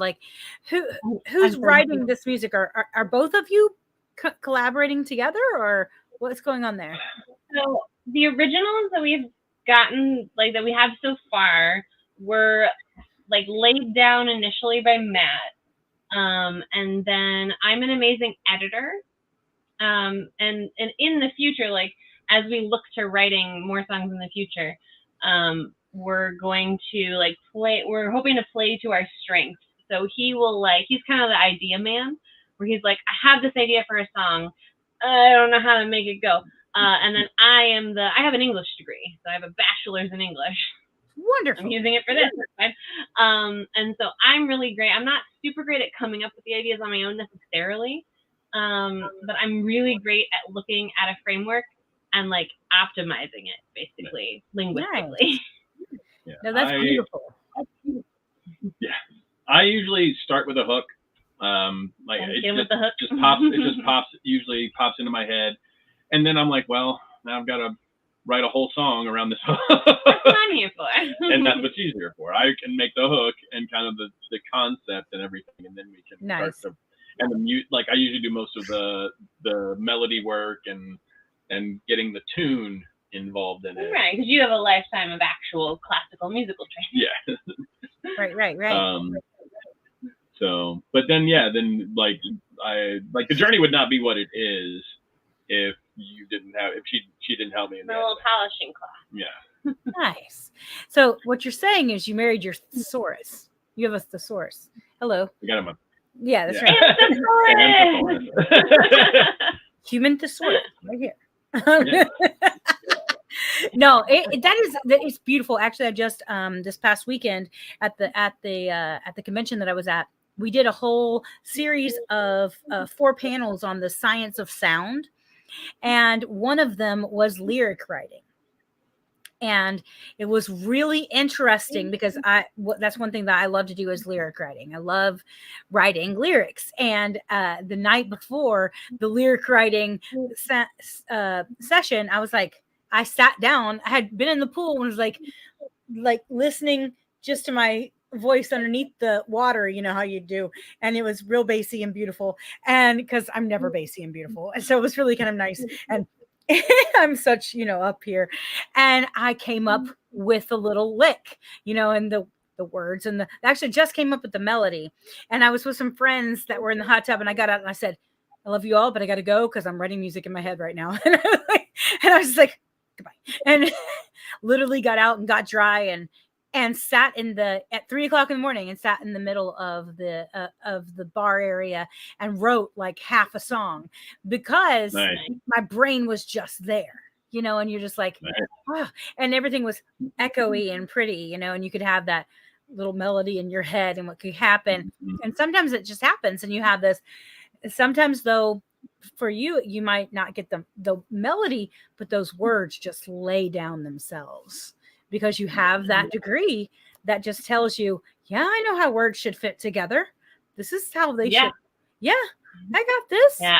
Who's writing this music? Are both of you collaborating together, or what's going on there? So the originals that we've gotten, that we have so far, were laid down initially by Matt, and then I'm an amazing editor, and in the future, as we look to writing more songs in the future, we're going to play. We're hoping to play to our strengths. So he will he's kind of the idea man, where he's I have this idea for a song, I don't know how to make it go. And then I have an English degree, so I have a bachelor's in English. Wonderful. I'm using it for this. Right? And so I'm really great. I'm not super great at coming up with the ideas on my own necessarily, but I'm really great at looking at a framework and optimizing it, basically, linguistically. Nice. Yeah, no, that's beautiful. Yeah, I usually start with a hook. It usually pops into my head, and then I'm well, now I've got to write a whole song around this hook. That's what I'm here for. And that's what she's here for. I can make the hook and kind of the concept and everything, and then we can start and the mute. I usually do most of the melody work and getting the tune involved in it. Right, because you have a lifetime of actual classical musical training. Yeah. Right. So, but then the journey would not be what it is if she didn't help me in a little polishing class. Yeah. Nice. So what you're saying is you married your thesaurus. You have a thesaurus. Hello. We got him up. Yeah, that's right. Human thesaurus right here. Yeah. No, it's beautiful. Actually, I just this past weekend at the convention that I was at, we did a whole series of 4 panels on the science of sound, and one of them was lyric writing. And it was really interesting because that's one thing that I love to do is lyric writing. I love writing lyrics. And the night before the lyric writing session, I sat down. I had been in the pool and was like listening just to my voice underneath the water, you know how you do. And it was real bassy and beautiful. And because I'm never bassy and beautiful. And so it was really kind of nice. And I'm such, up here. And I came up with a little lick, and the words and actually just came up with the melody. And I was with some friends that were in the hot tub, and I got out and I said, I love you all, but I got to go because I'm writing music in my head right now. And I was just like, goodbye. And literally got out and got dry and sat at 3:00 in the morning and sat in the middle of the bar area and wrote half a song because my brain was just there, and you're just oh, and everything was echoey and pretty, and you could have that little melody in your head and what could happen. And sometimes it just happens and you have this. Sometimes though, for you might not get the melody, but those words just lay down themselves. Because you have that degree that just tells you, yeah, I know how words should fit together. This is how they should. Yeah, I got this. Yeah,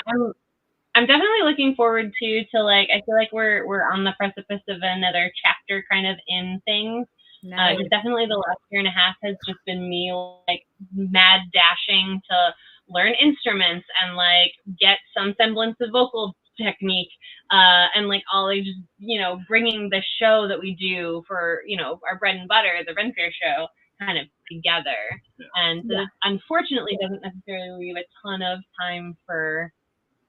I'm definitely looking forward to like, I feel like we're on the precipice of another chapter kind of in things. Nice. Definitely the last year and a half has just been me like mad dashing to learn instruments and like get some semblance of vocal technique, and like all like just, you know, bringing the show that we do for, you know, our bread and butter, the Ren Fair show, kind of together. And so this unfortunately doesn't necessarily leave a ton of time for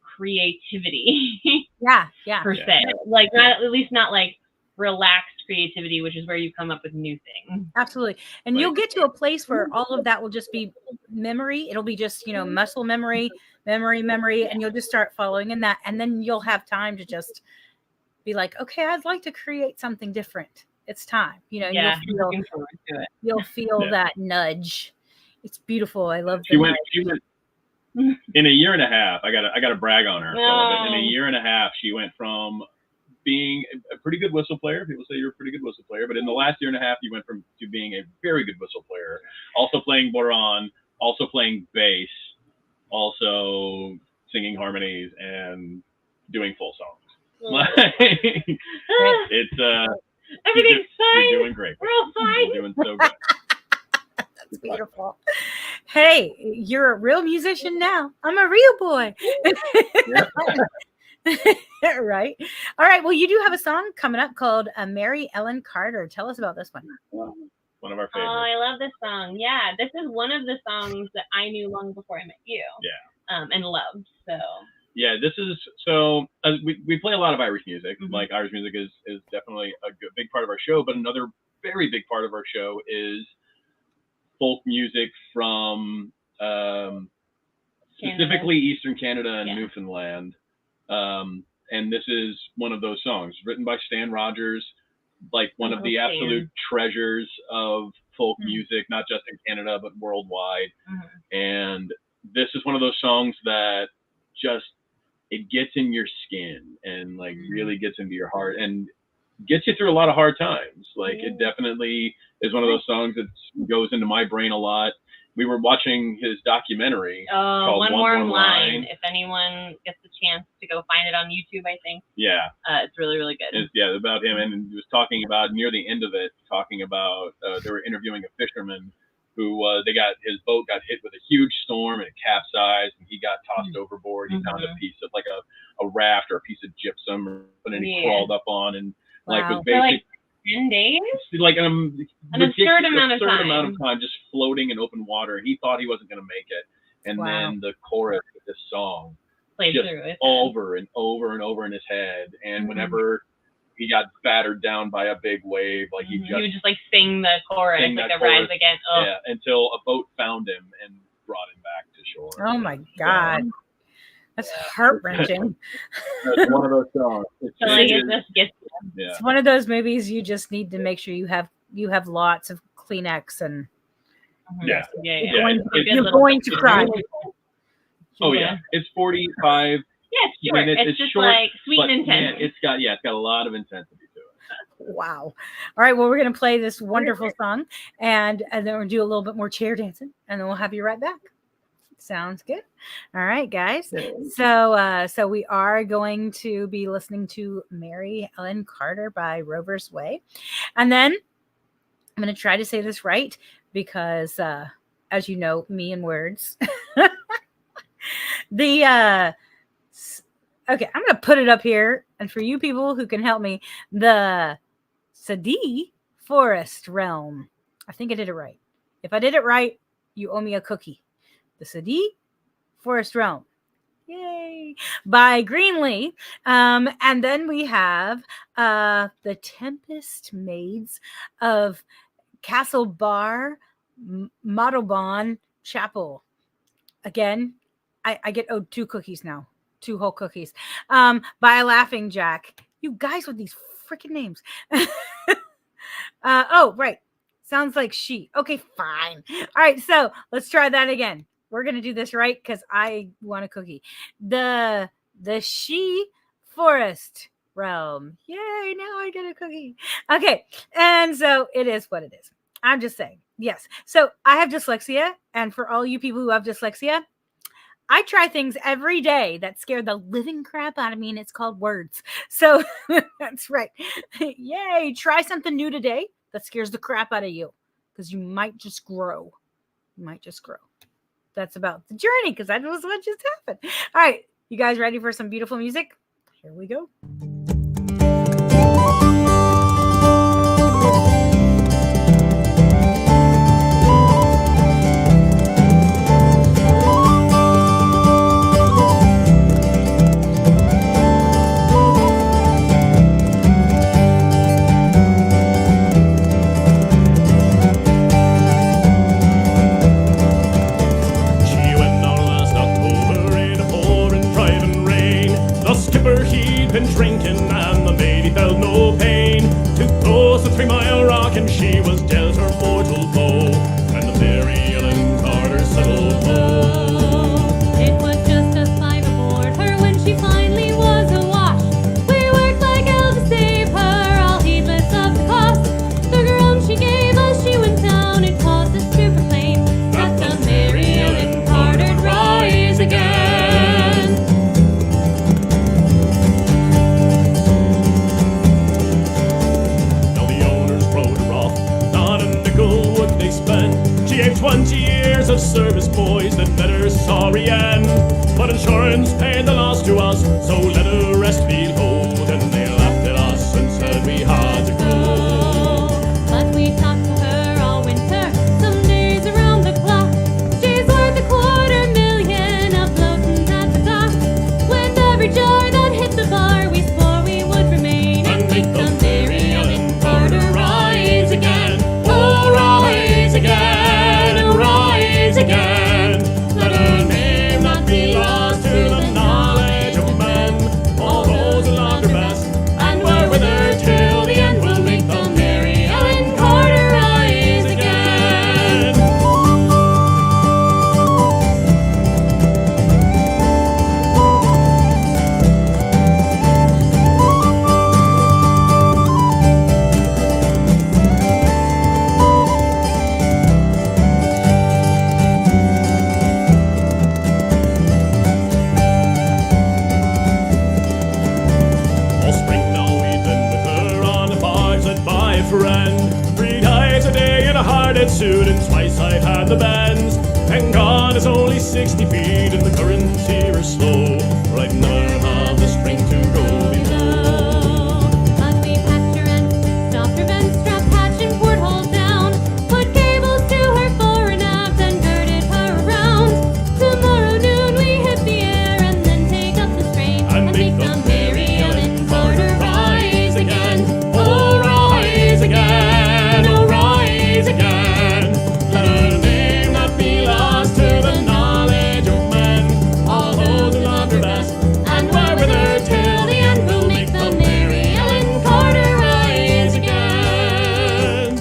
creativity Yeah. per se. Like not, at least not like relaxed creativity, which is where you come up with new things. Absolutely. And you'll get to a place where all of that will just be memory. It'll be just, you know, muscle memory, and you'll just start following in that. And then you'll have time to just be like, okay, I'd like to create something different. It's time, you know, Yeah, you'll looking forward to it. you'll feel that nudge. It's beautiful. I love She the went nudge. in a year and a half. I gotta brag on her. No. In a year and a half, she went from being a pretty good whistle player. People say you're a pretty good whistle player, but in the last year and a half, you went to being a very good whistle player, also playing bodhran, also playing bass, also singing harmonies and doing full songs. It's everything's fine. You're doing great. We're all fine. You're doing so good. That's beautiful. Hey, you're a real musician now. I'm a real boy. Right. All right. Well, you do have a song coming up called Mary Ellen Carter. Tell us about this one. One of our Oh, favorites. I love this song. Yeah, this is one of the songs that I knew long before I met you. Yeah. And loved. So. Yeah, this is so. We play a lot of Irish music. Like Irish music is definitely a big part of our show. But another very big part of our show is folk music from specifically Eastern Canada and Newfoundland. And this is one of those songs written by Stan Rogers, like one of the absolute treasures of folk music, not just in Canada, but worldwide. And this is one of those songs that just, it gets in your skin and like really gets into your heart and gets you through a lot of hard times. Like it definitely is one of those songs that goes into my brain a lot. We were watching his documentary called One Warm Line. If anyone gets the chance to go find it on YouTube, I think. Yeah. It's really, really good. It's, about him. And he was talking about, near the end of it, talking about, they were interviewing a fisherman who, his boat got hit with a huge storm and it capsized and he got tossed overboard. He found a piece of like a raft or a piece of gypsum and he crawled up on and like was basically 10 days? Like an absurd amount of time just floating in open water. He thought he wasn't going to make it. And then the chorus of this song played just through it. over and over and over in his head. And whenever he got battered down by a big wave, like he would just like sing the chorus, like the Rise Again. Oh. Yeah, until a boat found him and brought him back to shore. Oh my God. That's heart-wrenching. It's one of those songs. It's one of those movies you just need to make sure you have lots of Kleenex and you're going to cry. Oh yeah, it's 45. Yeah, it's short. Minutes. It's just short, like sweet and intense. Man, it's got a lot of intensity to it. Wow. All right. Well, we're gonna play this wonderful song, and then we'll do a little bit more chair dancing, and then we'll have you right back. Sounds good. All right, guys. So we are going to be listening to Mary Ellen Carter by Rover's Way. And then I'm going to try to say this right because, as you know, me and words. Okay, I'm going to put it up here. And for you people who can help me, the Sadi Forest Realm. I think I did it right. If I did it right, you owe me a cookie. The Sadi Forest Realm. Yay. By Greenlee. And then we have the Tempest Maids of Castle Bar Modobon Chapel. Again, I get owed 2 cookies now. 2 whole cookies. By Laughing Jack. You guys with these freaking names. Oh, right. Sounds like she. Okay, fine. All right, so let's try that again. We're going to do this right because I want a cookie. The She Forest Realm. Yay, now I get a cookie. Okay, and so it is what it is. I'm just saying. Yes. So I have dyslexia. And for all you people who have dyslexia, I try things every day that scare the living crap out of me, and it's called words. So that's right. Yay. Try something new today that scares the crap out of you, because you might just grow. You might just grow. That's about the journey, because that was what just happened. All right. You guys ready for some beautiful music? Here we go. Been drinking and the lady felt no pain. Too close to 3 Mile Rock and she was dealt her mortal blow. And the Mary Ellen Carter settled low. It was just us 5 aboard her when she finally was awash. We worked like hell to save her, all heedless of the cost. The groan she gave as she went down, it caused us to proclaim that the Mary Ellen Carter rise again. She gave 20 years of service, boys, that met her sorry end. But insurance paid the loss to us, so let her rest be low. Then they laughed at us and said we had to go. But we talked to her all winter, some days around the clock. She's worth $250,000 of floatings at the dock. With every joy that hit the bar, we swore we would remain and make the Mary Ellen Carter rise again. Oh, rise again, oh, rise again. Let her name not be lost to the knowledge of men. All those who loved her best and were with her till the end will make the Mary Ellen Carter rise again. All spring now we've been with her on a barge led by a friend. 3 times a day in a hard-head suit and twice I've had the bends. Thank God it's only 60 feet and the currents here are slow, or I'd never have the strength to go below. But we patched her and stopped her vents, strapped hatch and porthole down, put cables to her fore and aft and girded her around. Tomorrow noon we hit the air and then take up the strain and make the Mary Ellen Carter rise again. Oh, rise again, oh, rise again. Let her name not be lost to the knowledge of men. All those who loved her best and were with her till the end will make the Mary Ellen Carter rise again.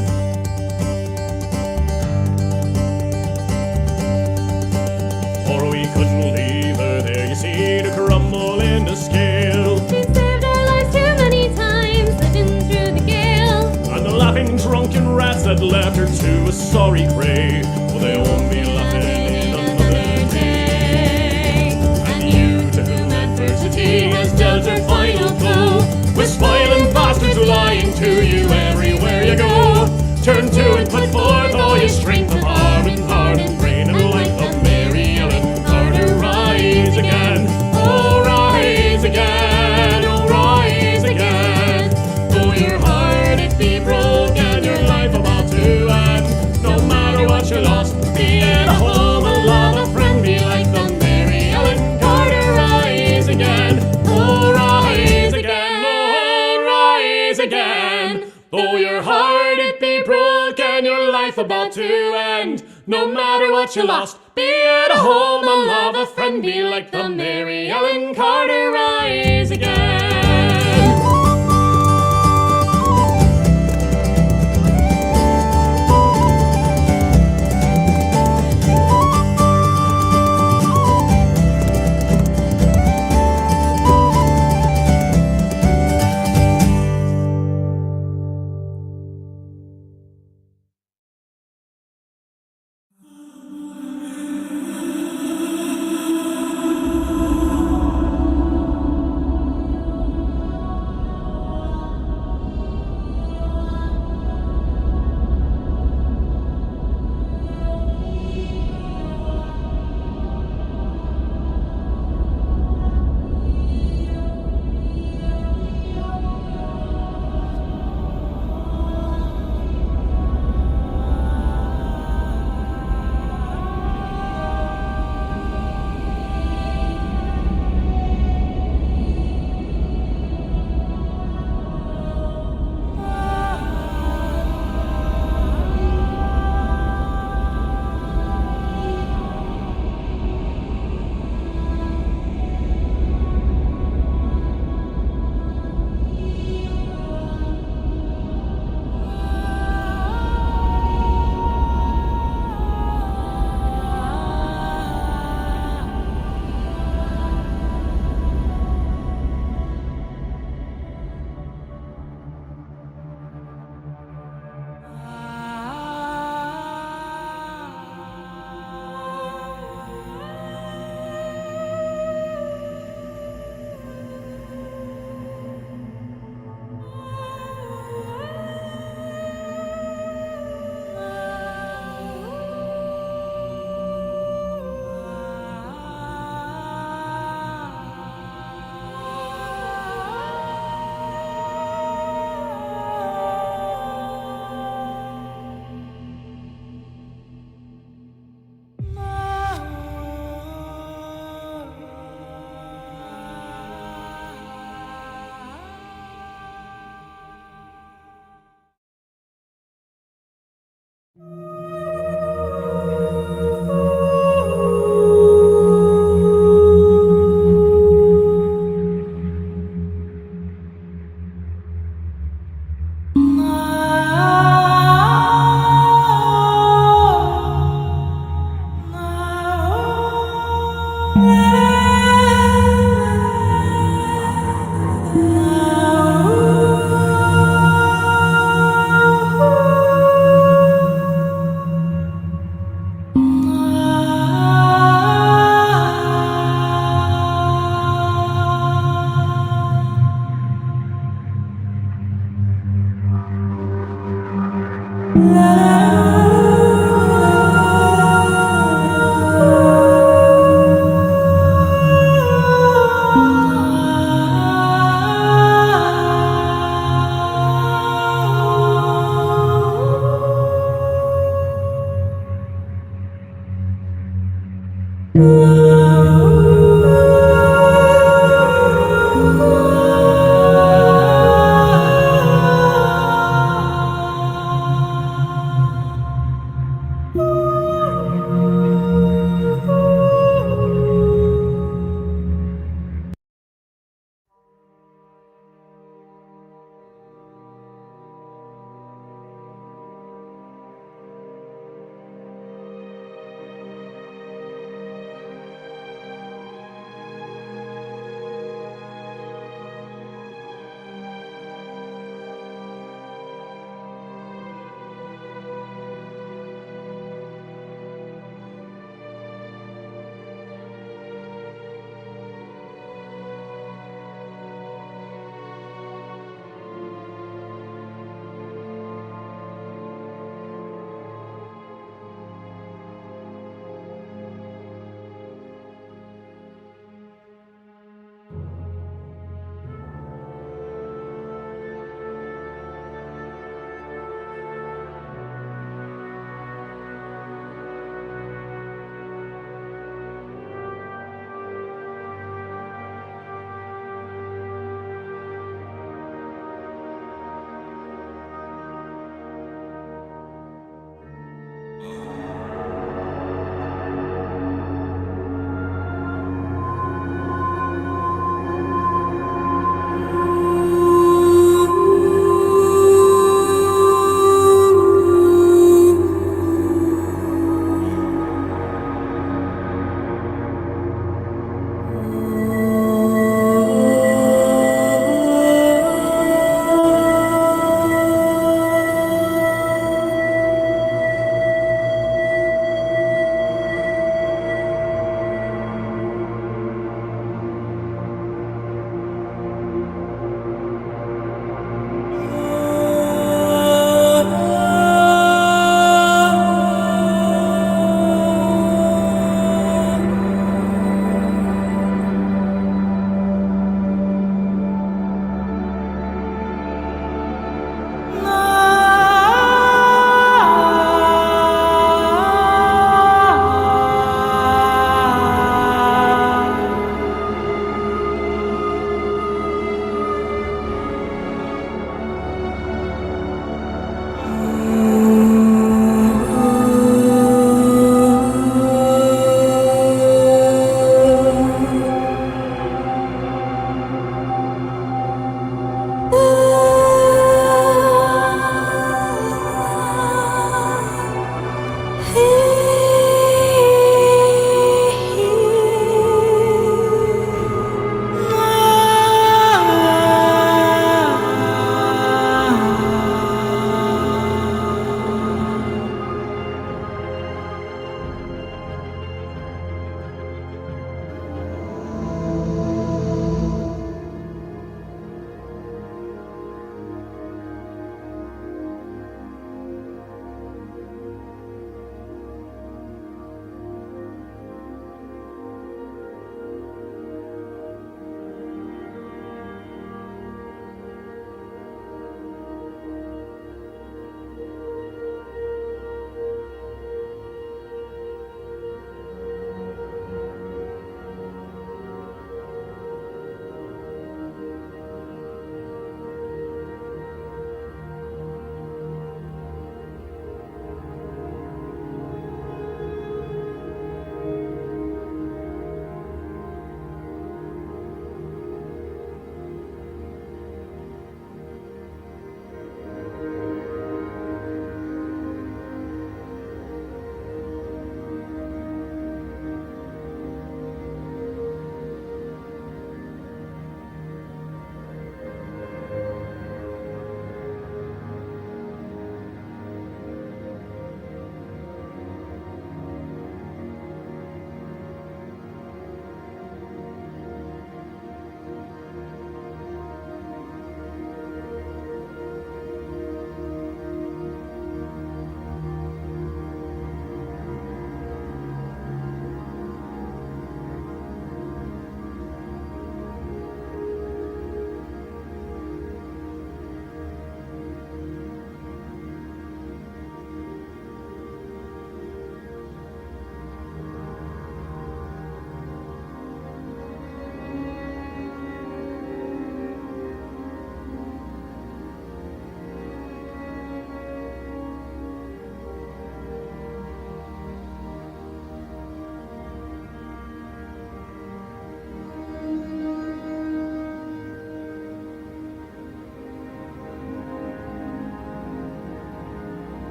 For we couldn't leave her there, you see, to crumble into scale. She saved our lives too many times, living through the gale. And the laughing drunken rats that left her to a sorry grave, well, they won't be laughing in another day. And you to whom adversity has dealt her final blow, with spoiling bastards lying to you everywhere you go, turn to and put forth all your strength of arm and heart and brain, and like the Mary Ellen Carter rise again. Oh, rise again, oh, rise again. Though your heart it be broken, your life about to end. No matter what you lost, be it a home, a love, a friend, be like the Mary Ellen Carter rise again. Oh, rise again, oh, rise again. Though your heart it be broken, your life about to end. No matter what you lost, be it a home, a love, a friend, be like the Mary Ellen Carter rise again.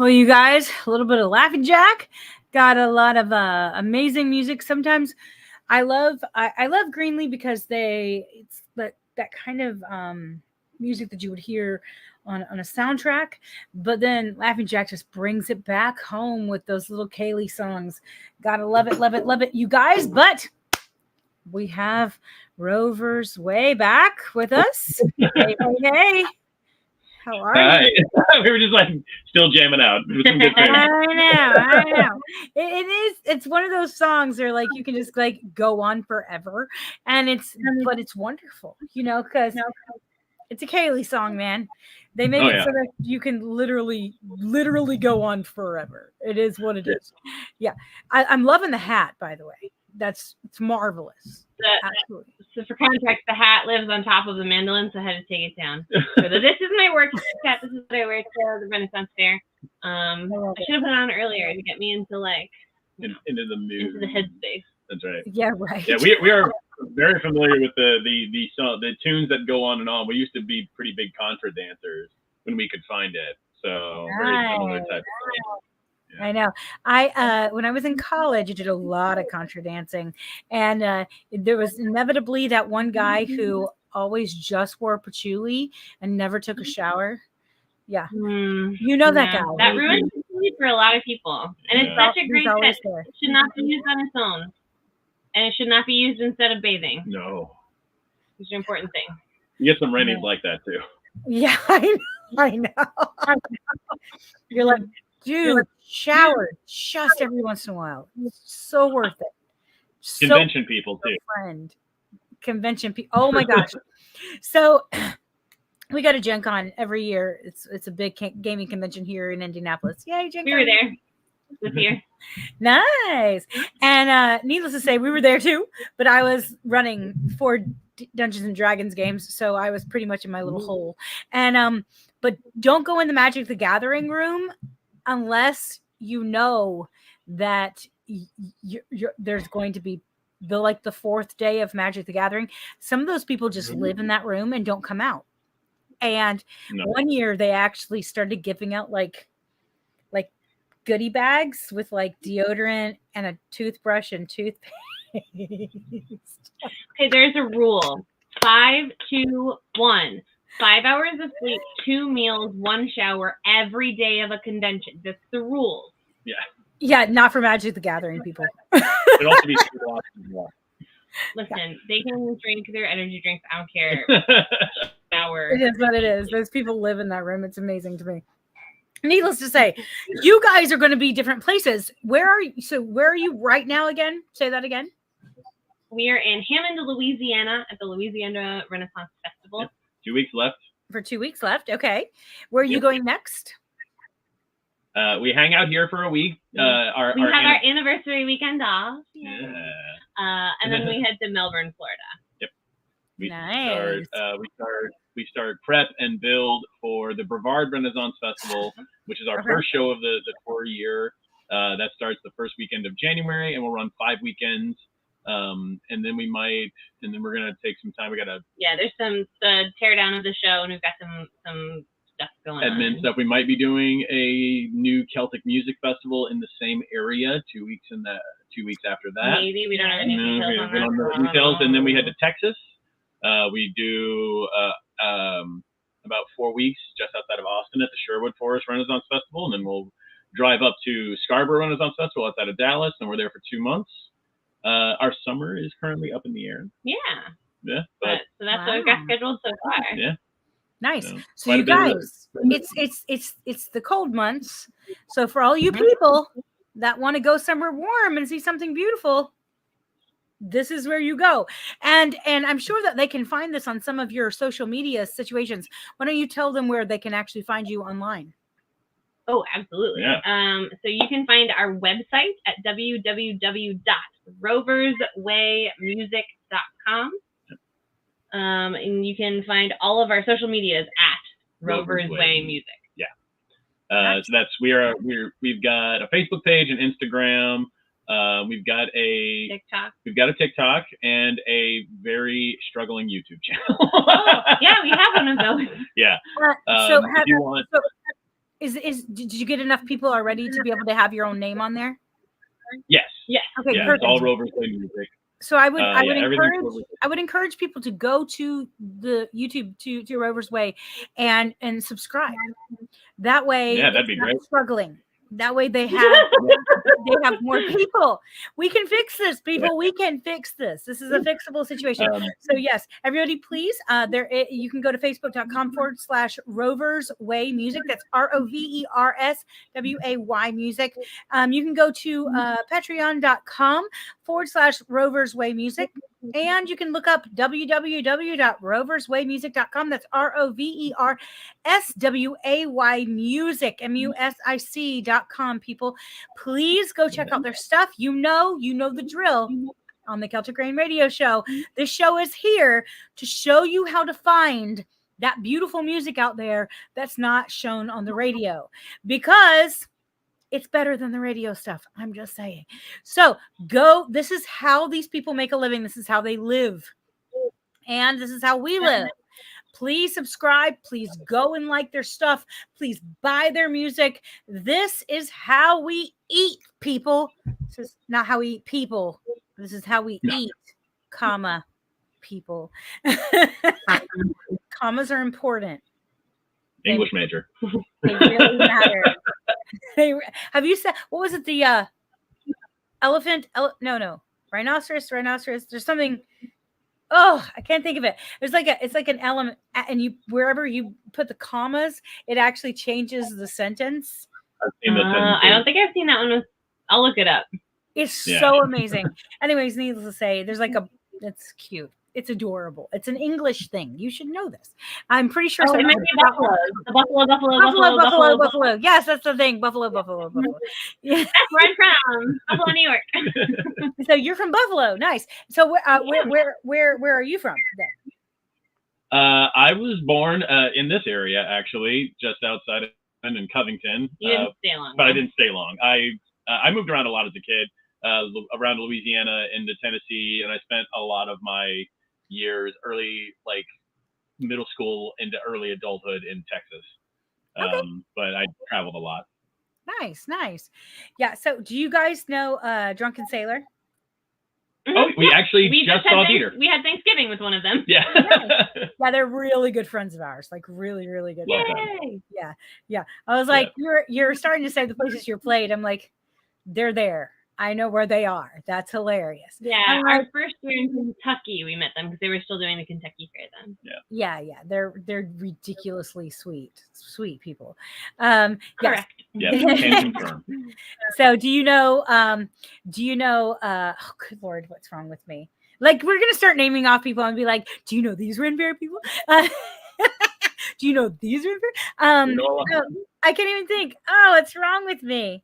Well, you guys, a little bit of Laughing Jack, got a lot of amazing music. Sometimes I love Greenlee because it's that kind of music that you would hear on a soundtrack, but then Laughing Jack just brings it back home with those little Kaylee songs. Gotta love it, love it, love it, you guys. But we have Rover's Way back with us. Hey. How are Hi. you? We were just like still jamming out. It was some good tunes. I know. It's one of those songs where like you can just like go on forever, and it's wonderful, because it's a Kaylee song, man. They make it so that you can literally go on forever. It is what it is. Yeah, I'm loving the hat, by the way. It's marvelous. Absolutely. So for context, the hat lives on top of the mandolin, so I had to take it down. So this is my work hat. This is what I wear to the Renaissance Fair. I should have put it on earlier to get me into into the mood, into the headspace. That's right. Yeah, right. Yeah, we are very familiar with the tunes that go on and on. We used to be pretty big contra dancers when we could find it. So very similar type of thing. I know. I when I was in college, I did a lot of contra dancing, and there was inevitably that one guy who always just wore patchouli and never took a shower. Yeah, that guy. That ruins patchouli for a lot of people, and it's such a great fit. It should not be used on its own, and it should not be used instead of bathing. No, it's an important thing. You get some Rennies like that too. Yeah, I know. You're like, dude, shower just every once in a while. It's so worth it. Convention people too. Convention people. Oh my gosh. So we go to Gen Con every year. It's a big gaming convention here in Indianapolis. Yay, Gen Con. We were there this year. Nice. And needless to say, we were there too, but I was running 4 Dungeons and Dragons games, so I was pretty much in my little hole. And but don't go in the Magic the Gathering room unless you know that there's going to be the 4th day of Magic the Gathering. Some of those people just live in that room and don't come out. And one year they actually started giving out like goodie bags with deodorant and a toothbrush and toothpaste. Okay, there's a rule. 5, 2, 1. 5 hours of sleep, 2 meals, 1 shower every day of a convention. That's the rule. Yeah. Yeah, not for Magic the Gathering people. It also be as well. Listen, they can drink their energy drinks. I don't care. Shower. It is what it is. Those people live in that room. It's amazing to me. Needless to say, you guys are going to be different places. Where are you? So where are you right now again? Say that again. We are in Hammond, Louisiana at the Louisiana Renaissance Festival. Yep. 2 weeks left. For 2 weeks left. Okay. Where are you going next? We hang out here for a week. We have our anniversary weekend off. Yeah. And then we head to Melbourne, Florida. Yep. Nice. We start prep and build for the Brevard Renaissance Festival, which is our first show of the tour year. That starts the first weekend of January, and we'll run 5 weekends. And then we're gonna take some time. There's some tear down of the show, and we've got some stuff going on. Admin stuff. We might be doing a new Celtic music festival in the same area 2 weeks after that. Maybe we don't have any details on that. We don't know the details, and then we head to Texas. We do about 4 weeks just outside of Austin at the Sherwood Forest Renaissance Festival, and then we'll drive up to Scarborough Renaissance Festival outside of Dallas, and we're there for 2 months. Our summer is currently up in the air. Yeah. Yeah. So that's what we've got scheduled so far. Yeah. Nice. So you guys, it's the cold months. So for all you people that want to go somewhere warm and see something beautiful, this is where you go. And I'm sure that they can find this on some of your social media situations. Why don't you tell them where they can actually find you online? Oh, absolutely. Yeah. So you can find our website at www.roverswaymusic.com. And you can find all of our social medias at Rover's Way Music. Yeah. So we've got a Facebook page, an Instagram. We've got a TikTok. We've got a TikTok and a very struggling YouTube channel. Yeah, we have one of those. Yeah. Did you get enough people already to be able to have your own name on there? Yes. Yes. Okay, Yeah, perfect. it's all Rover's Way Music. So I would everything's encourage Rover's Way. I would encourage people to go to the YouTube to Rover's Way and subscribe. That way, Yeah, that'd it's be not great. struggling. That way they have more people. We can fix this, people. We can fix this. This is a fixable situation. So yes, everybody, please. You can go to facebook.com/Rovers Way Music. That's ROVERSWAY Music. You can go to patreon.com/Rovers Way Music. And you can look up www.roverswaymusic.com. That's ROVERSWAY Music, MUSIC.com, people. Please go check out their stuff. You know the drill on the Celtic Rain Radio Show. This show is here to show you how to find that beautiful music out there that's not shown on the radio, because it's better than the radio stuff. I'm just saying. So go. This is how these people make a living. This is how they live. And this is how we live. Please subscribe. Please go and like their stuff. Please buy their music. This is how we eat, people. This is not how we eat people. This is how we eat, comma, people. Commas are important. English major. They really matter. Have you said, what was it? The elephant? No. Rhinoceros. There's something. Oh, I can't think of it. It's like an element, and wherever you put the commas, it actually changes the sentence. I don't think I've seen that one. I'll look it up. It's so amazing. Anyways, needless to say, it's cute. It's adorable. It's an English thing. You should know this. I'm pretty sure. It might be buffalo. Buffalo. Yes, that's the thing. Buffalo. Yeah. That's where I'm from. Buffalo, New York. So you're from Buffalo. Nice. So where are you from then? I was born in this area, actually, just outside of in Covington. You didn't stay long. But I didn't stay long. I moved around a lot as a kid, around Louisiana into Tennessee, and I spent a lot of my years early, like middle school into early adulthood in Texas. But I traveled a lot. Nice. Yeah. So do you guys know Drunken Sailor? Oh, we just saw theater. We had Thanksgiving with one of them. Yeah. Nice. Yeah, they're really good friends of ours. Like really, really good. Yay! Yeah. I was like, you're starting to say the places you played. I'm like, they're there. I know where they are. That's hilarious. Yeah, our first year in Kentucky, we met them because they were still doing the Kentucky Fair then. Yeah. They're ridiculously sweet people. Correct. Yeah, can confirm. So do you know? Oh, good Lord, what's wrong with me? Like, we're gonna start naming off people and be like, do you know these Renfair people? Do you know these Renfair? I can't even think. Oh, what's wrong with me?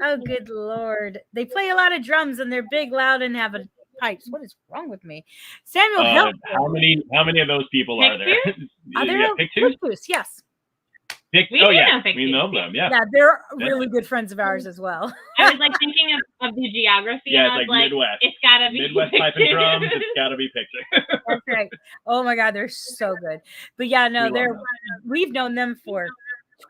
Oh, good Lord. They play a lot of drums and they're big, loud, and have pipes. What is wrong with me? Samuel, help. How many of those people are there? Are there Pictus? Yes. We know them. Yeah. Yeah, they're really good friends of ours as well. I was like thinking of the geography. Yeah, and I it's was like Midwest. It's gotta be Midwest pipe and drums. It's gotta be Picture. That's right. Oh my God, they're so good. But yeah, no, we've known them for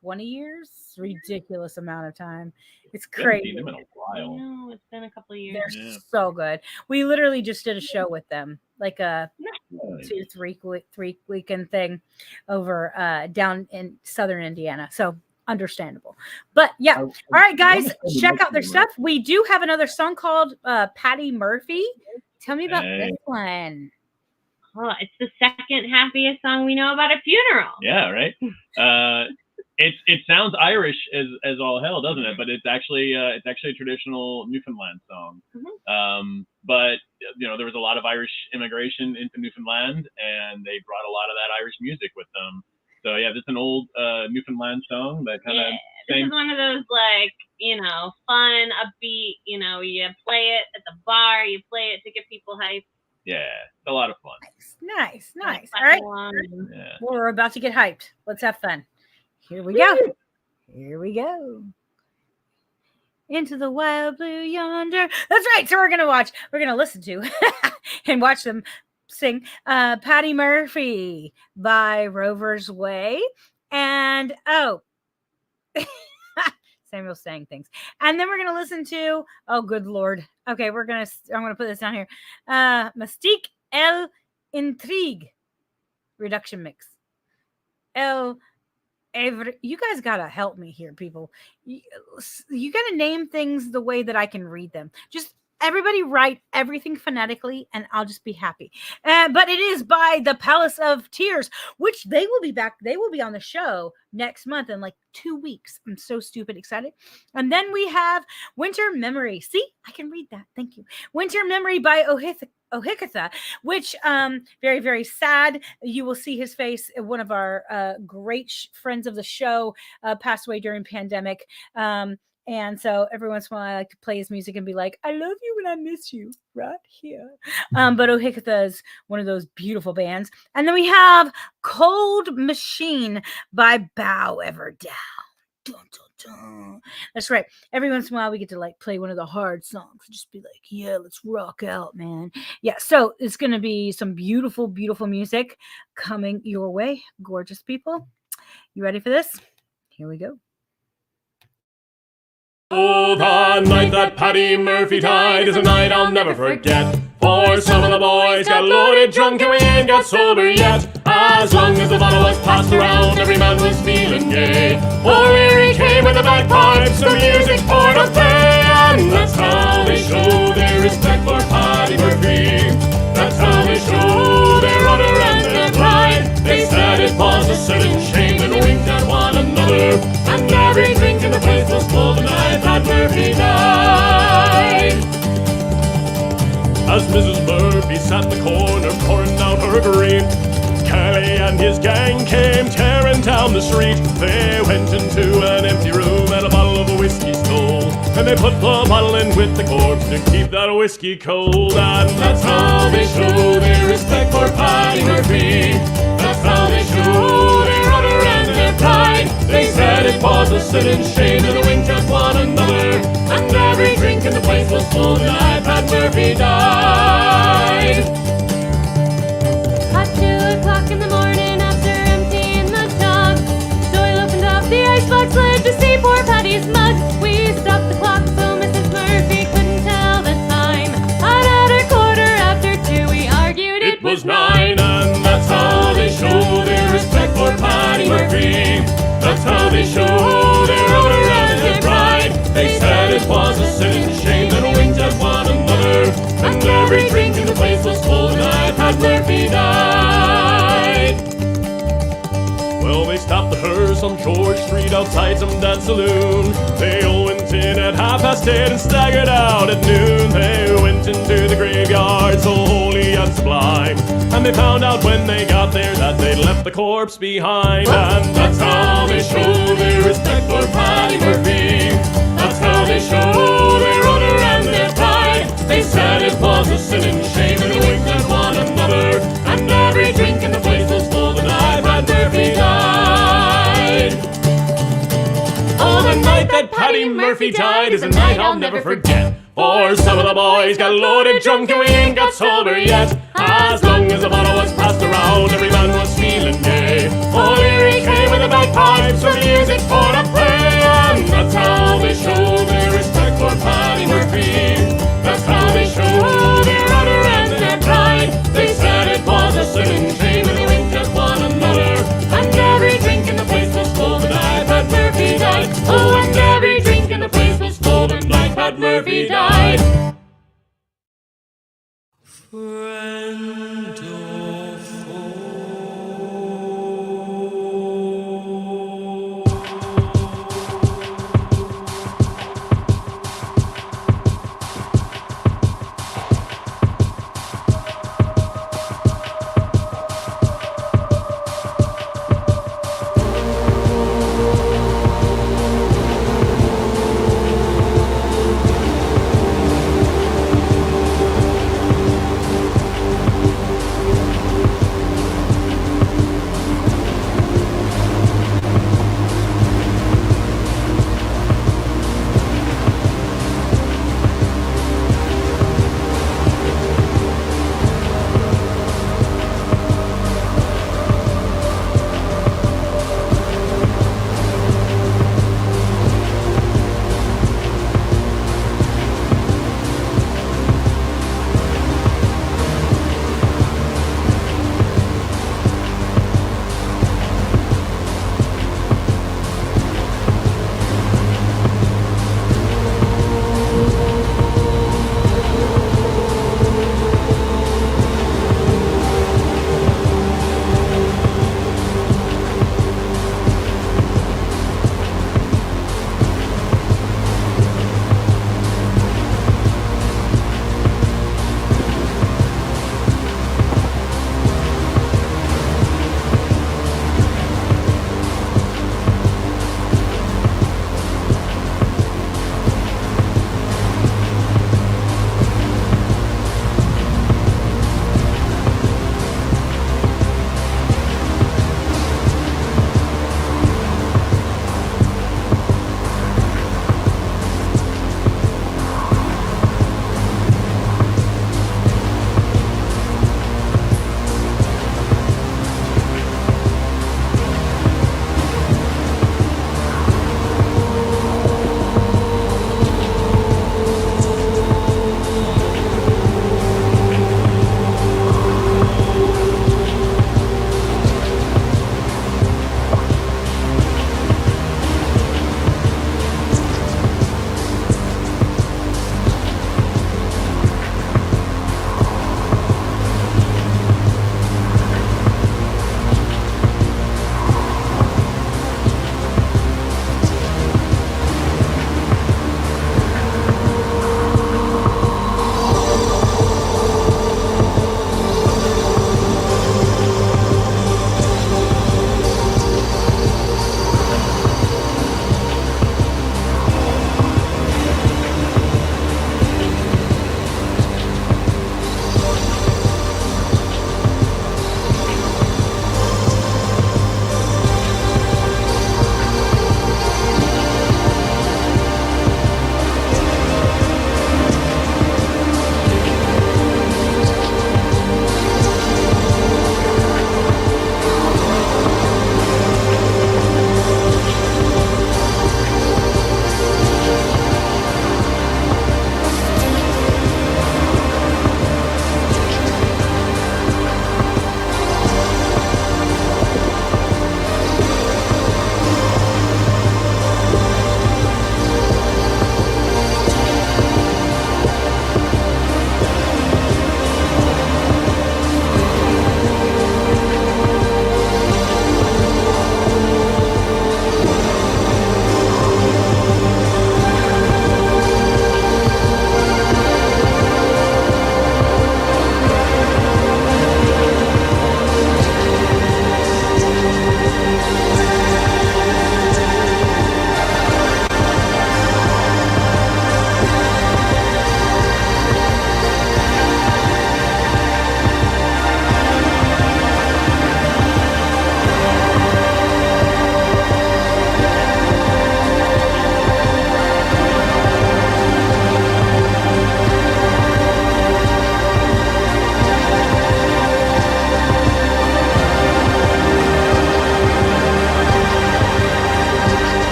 20 years, ridiculous amount of time. It's crazy. Them in a while. No, it's been a couple of years. They're so good. We literally just did a show with them, like a 2-3 weekend thing over down in southern Indiana. So understandable. But yeah. All right, guys, check out their stuff. We do have another song called Patty Murphy. Tell me about this one. Oh, it's the second happiest song we know about a funeral. Yeah, right. It sounds Irish as all hell, doesn't it? But it's actually a traditional Newfoundland song. Mm-hmm. But there was a lot of Irish immigration into Newfoundland, and they brought a lot of that Irish music with them. So yeah, this is an old Newfoundland song that kind of. This is one of those fun, upbeat. You play it at the bar, you play it to get people hyped. Yeah, it's a lot of fun. Nice. All right, well, we're about to get hyped. Let's have fun. Here we go. Into the wild blue yonder. That's right. So we're going to listen to and watch them sing Patty Murphy by Rover's Way. And Samuel's saying things. And then we're going to listen to, oh, good Lord. Okay, I'm going to put this down here. Mystique El Intrigue reduction mix. You guys got to help me here, people. You got to name things the way that I can read them. Just everybody write everything phonetically and I'll just be happy. But it is by the Palace of Tears, which they will be back. They will be on the show next month in like 2 weeks. I'm so stupid excited. And then we have Winter Memory. See, I can read that. Thank you. Winter Memory by Ohikatha, which very, very sad. You will see his face. One of our great friends of the show passed away during pandemic. And so every once in a while I like to play his music and be like, I love you and I miss you right here. But Ohikatha is one of those beautiful bands. And then we have Cold Machine by Bow Ever Down. Dun, dun, dun. That's right. Every once in a while we get to like play one of the hard songs. Just be like, yeah, let's rock out, man. Yeah, so it's going to be some beautiful, beautiful music coming your way. Gorgeous people. You ready for this? Here we go. Oh, the night that Paddy Murphy died is a night I'll never forget. For some of the boys got loaded drunk and we ain't got sober yet. As long as the bottle was passed around, every man was feeling gay. For here he came with the bagpipes, the music for to play. And that's how they show their respect for Paddy Murphy. That's how they show their honor and their pride. They said it was a certain shame and winked at one another. And every drink in the place was full the night that Murphy died. As Mrs. Murphy sat in the corner pouring out her grief, Kelly and his gang came tearing down the street. They went into an empty room and a bottle of whiskey stole. And they put the bottle in with the corpse to keep that whiskey cold. And that's how they show their respect for Paddy Murphy. That's how they show their honor and their pride. They said it was a sin and shame and winked at one another. And every drink in the place was full the night that Murphy died. At 2 o'clock in the morning, after emptying the jug, Doyle opened up the icebox lid to see poor Paddy's mug. We stopped the clock so Mrs. Murphy couldn't tell the time. And at a 2:15, we argued it was 9. And that's how they show their respect for Paddy Murphy. That's how they show their honor and their pride. They said it was a sin and shame and winked at one another. And every drink in the place was full the night that Murphy died. Well, they stopped the hearse on George Street outside some dance saloon. They all went in at 8:30 and staggered out at noon. They went into the graveyard so holy and sublime. And they found out when they got there that they'd left the corpse behind. And that's how they show their respect for Paddy Murphy. That's how they show their honor and their pride. They said it was a sin and shame and winked at one another. And every drink in the place was full the night that Murphy died. Oh, the night that Paddy Murphy died is a night I'll never forget. For some of the boys got loaded drunk and we ain't got sober yet. As long as the bottle was passed around, every man was feeling gay. Oh, here he came with the bagpipes for music for to play. And that's how they show their respect for Paddy Murphy. That's how they show their honor and their pride. They said it was a sin and shame and they winked at one another. And every drink in the place was full the night that Murphy died. Oh, and every drink in the place was full the night that Murphy died. Friend or foe.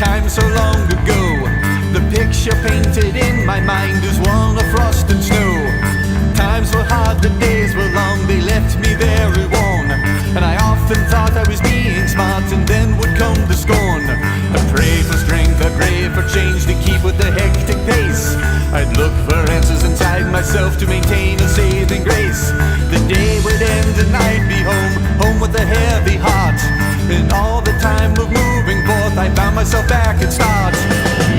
time so long ago. The picture painted in my mind is one of frost and snow. Times were hard, the days were long, they left me very worn. And I often thought I was being smart, and then would come the scorn. I'd pray for strength, I'd pray for change to keep with the hectic pace. I'd look for answers inside myself to maintain a saving grace. The day would end and I'd be home, home with a heavy heart. And all the time of moving forth, I found myself back at start.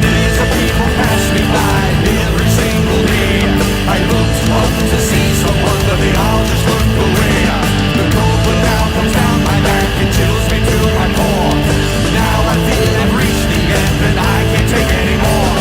Millions of people pass me by every single day. I looked up to see someone, but they all just look away. The cold wind now comes down my back and chills me to my core. Now I feel I've reached the end and I can't take anymore.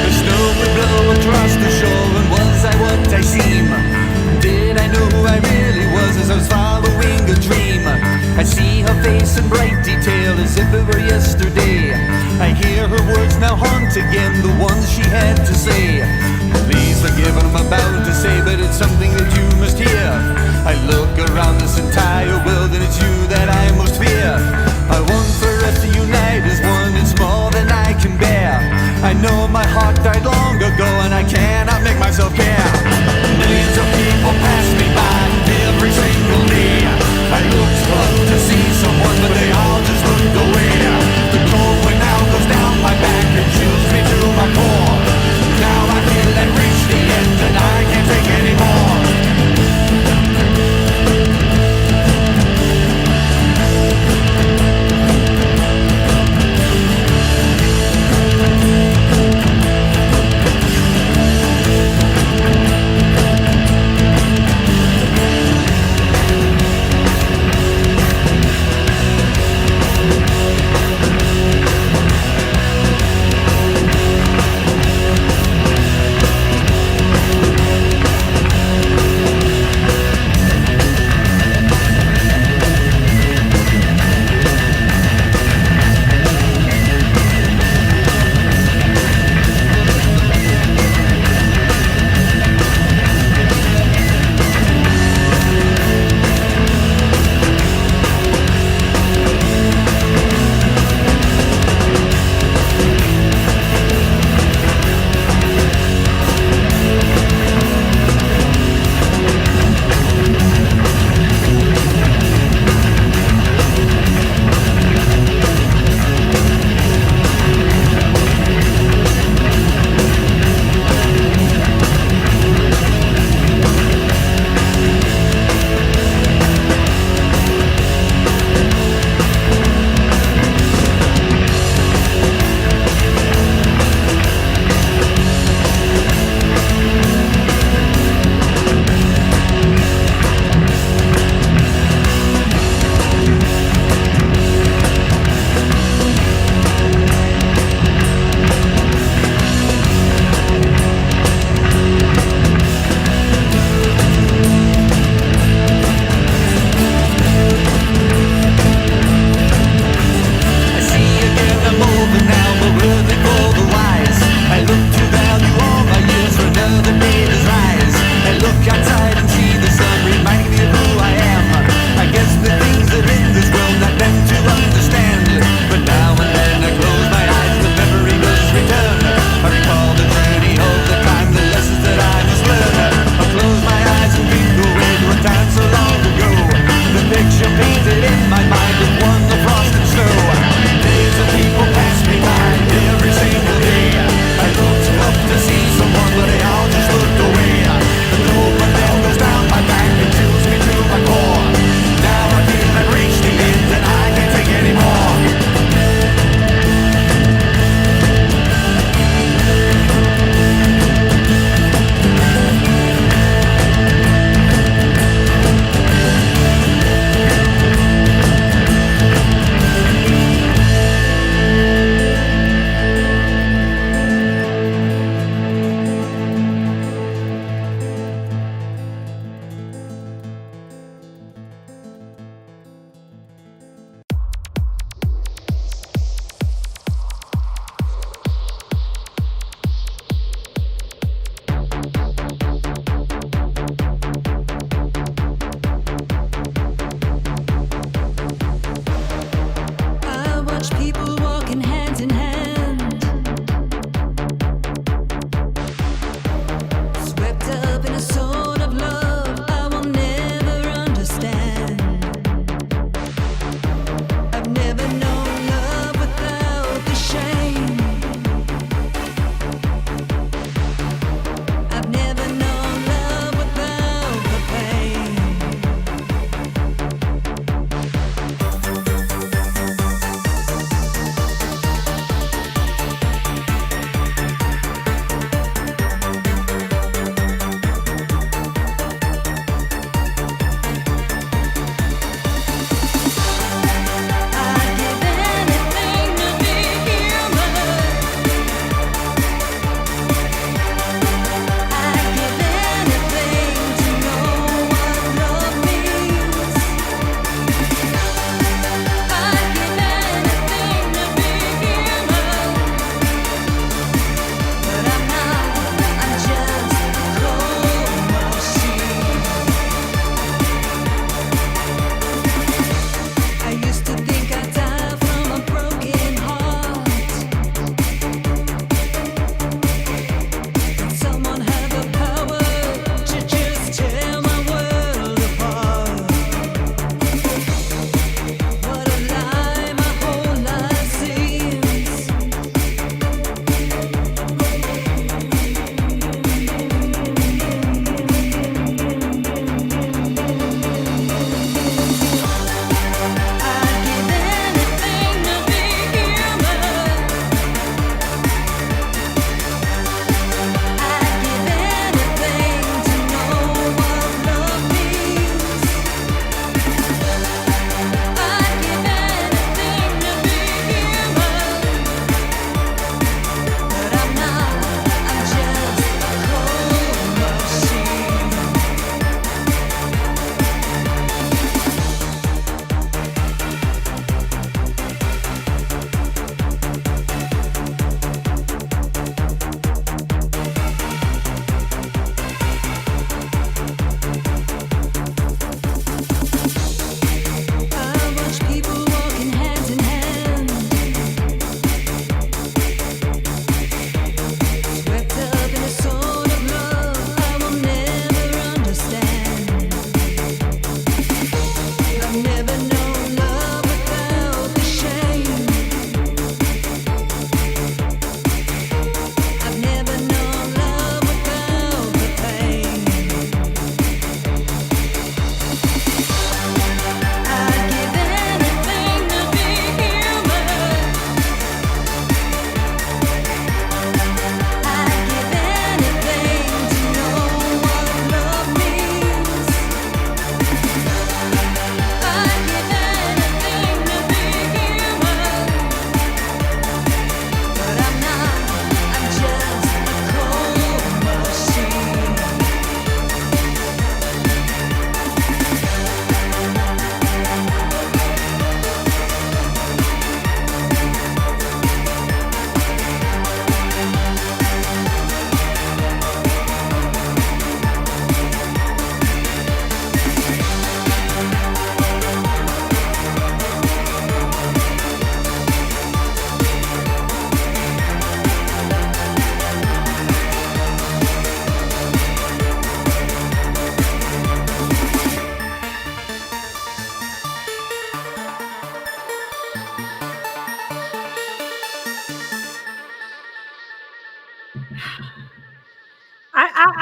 The snow would blow across the shore, and was I what I seem? Did I know who I really was as I was following a dream? I see her face in bright detail as if it were yesterday. I hear her words now haunt again, the ones she had to say. Please forgive what I'm about to say, but it's something that you must hear. I look around this entire world and it's you that I most fear. I want for us to unite as one, it's more than I can bear. I know my heart died long ago and I cannot make myself care. Millions of people pass me by every single day. I looked up to see someone, but they all just looked away. The cold wind now goes down my back and chills me to my core. Now I feel I've reached the end and I can't take anymore.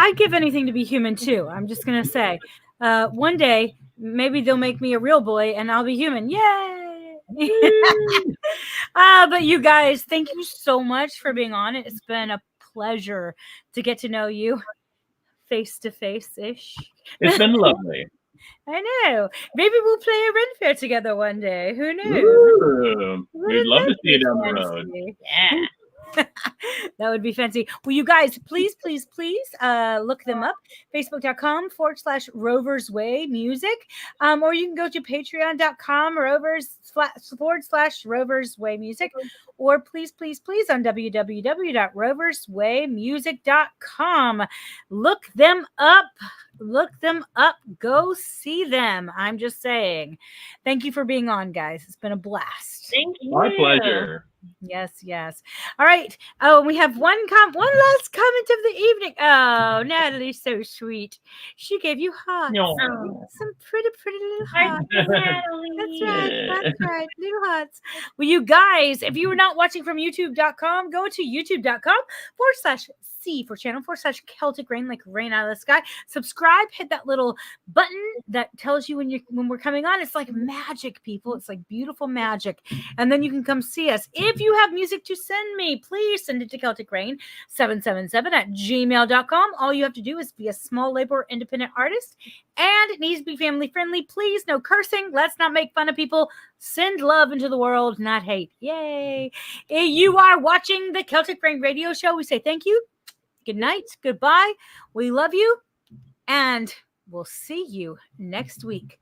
I'd give anything to be human too. I'm just gonna say, one day maybe they'll make me a real boy and I'll be human. Yay! But you guys, thank you so much for being on. It's been a pleasure to get to know you face to face ish. It's been lovely. I know. Maybe we'll play a Ren Fair together one day. Who knows? Ooh, we'd Wouldn't love to that see you be down the road. fancy? Yeah. That would be fancy. Well, you guys, please look them up. Facebook.com/Rovers Way Music. Or you can go to patreon.com /Rovers Way Music. Or please on www.roverswaymusic.com. Look them up. Go see them. I'm just saying. Thank you for being on, guys. It's been a blast. Thank you. My pleasure. Yes. All right. Oh, we have one last comment of the evening. Oh, Natalie's so sweet. She gave you hearts. No. Some pretty little hearts. Natalie. That's right. Little hearts. Well, you guys, if you are not watching from youtube.com, go to youtube.com/C for channel /Celtic Rain, like rain out of the sky. Subscribe, hit that little button that tells you when we're coming on. It's like magic, people. It's like beautiful magic. And then you can come see us. If you have music to send me, please send it to Celtic Rain 777@gmail.com. All you have to do is be a small labor independent artist, and it needs to be family friendly. Please, no cursing. Let's not make fun of people. Send love into the world, not hate. Yay. If you are watching the Celtic Rain radio show, we say thank you. Good night. Goodbye. We love you. And we'll see you next week.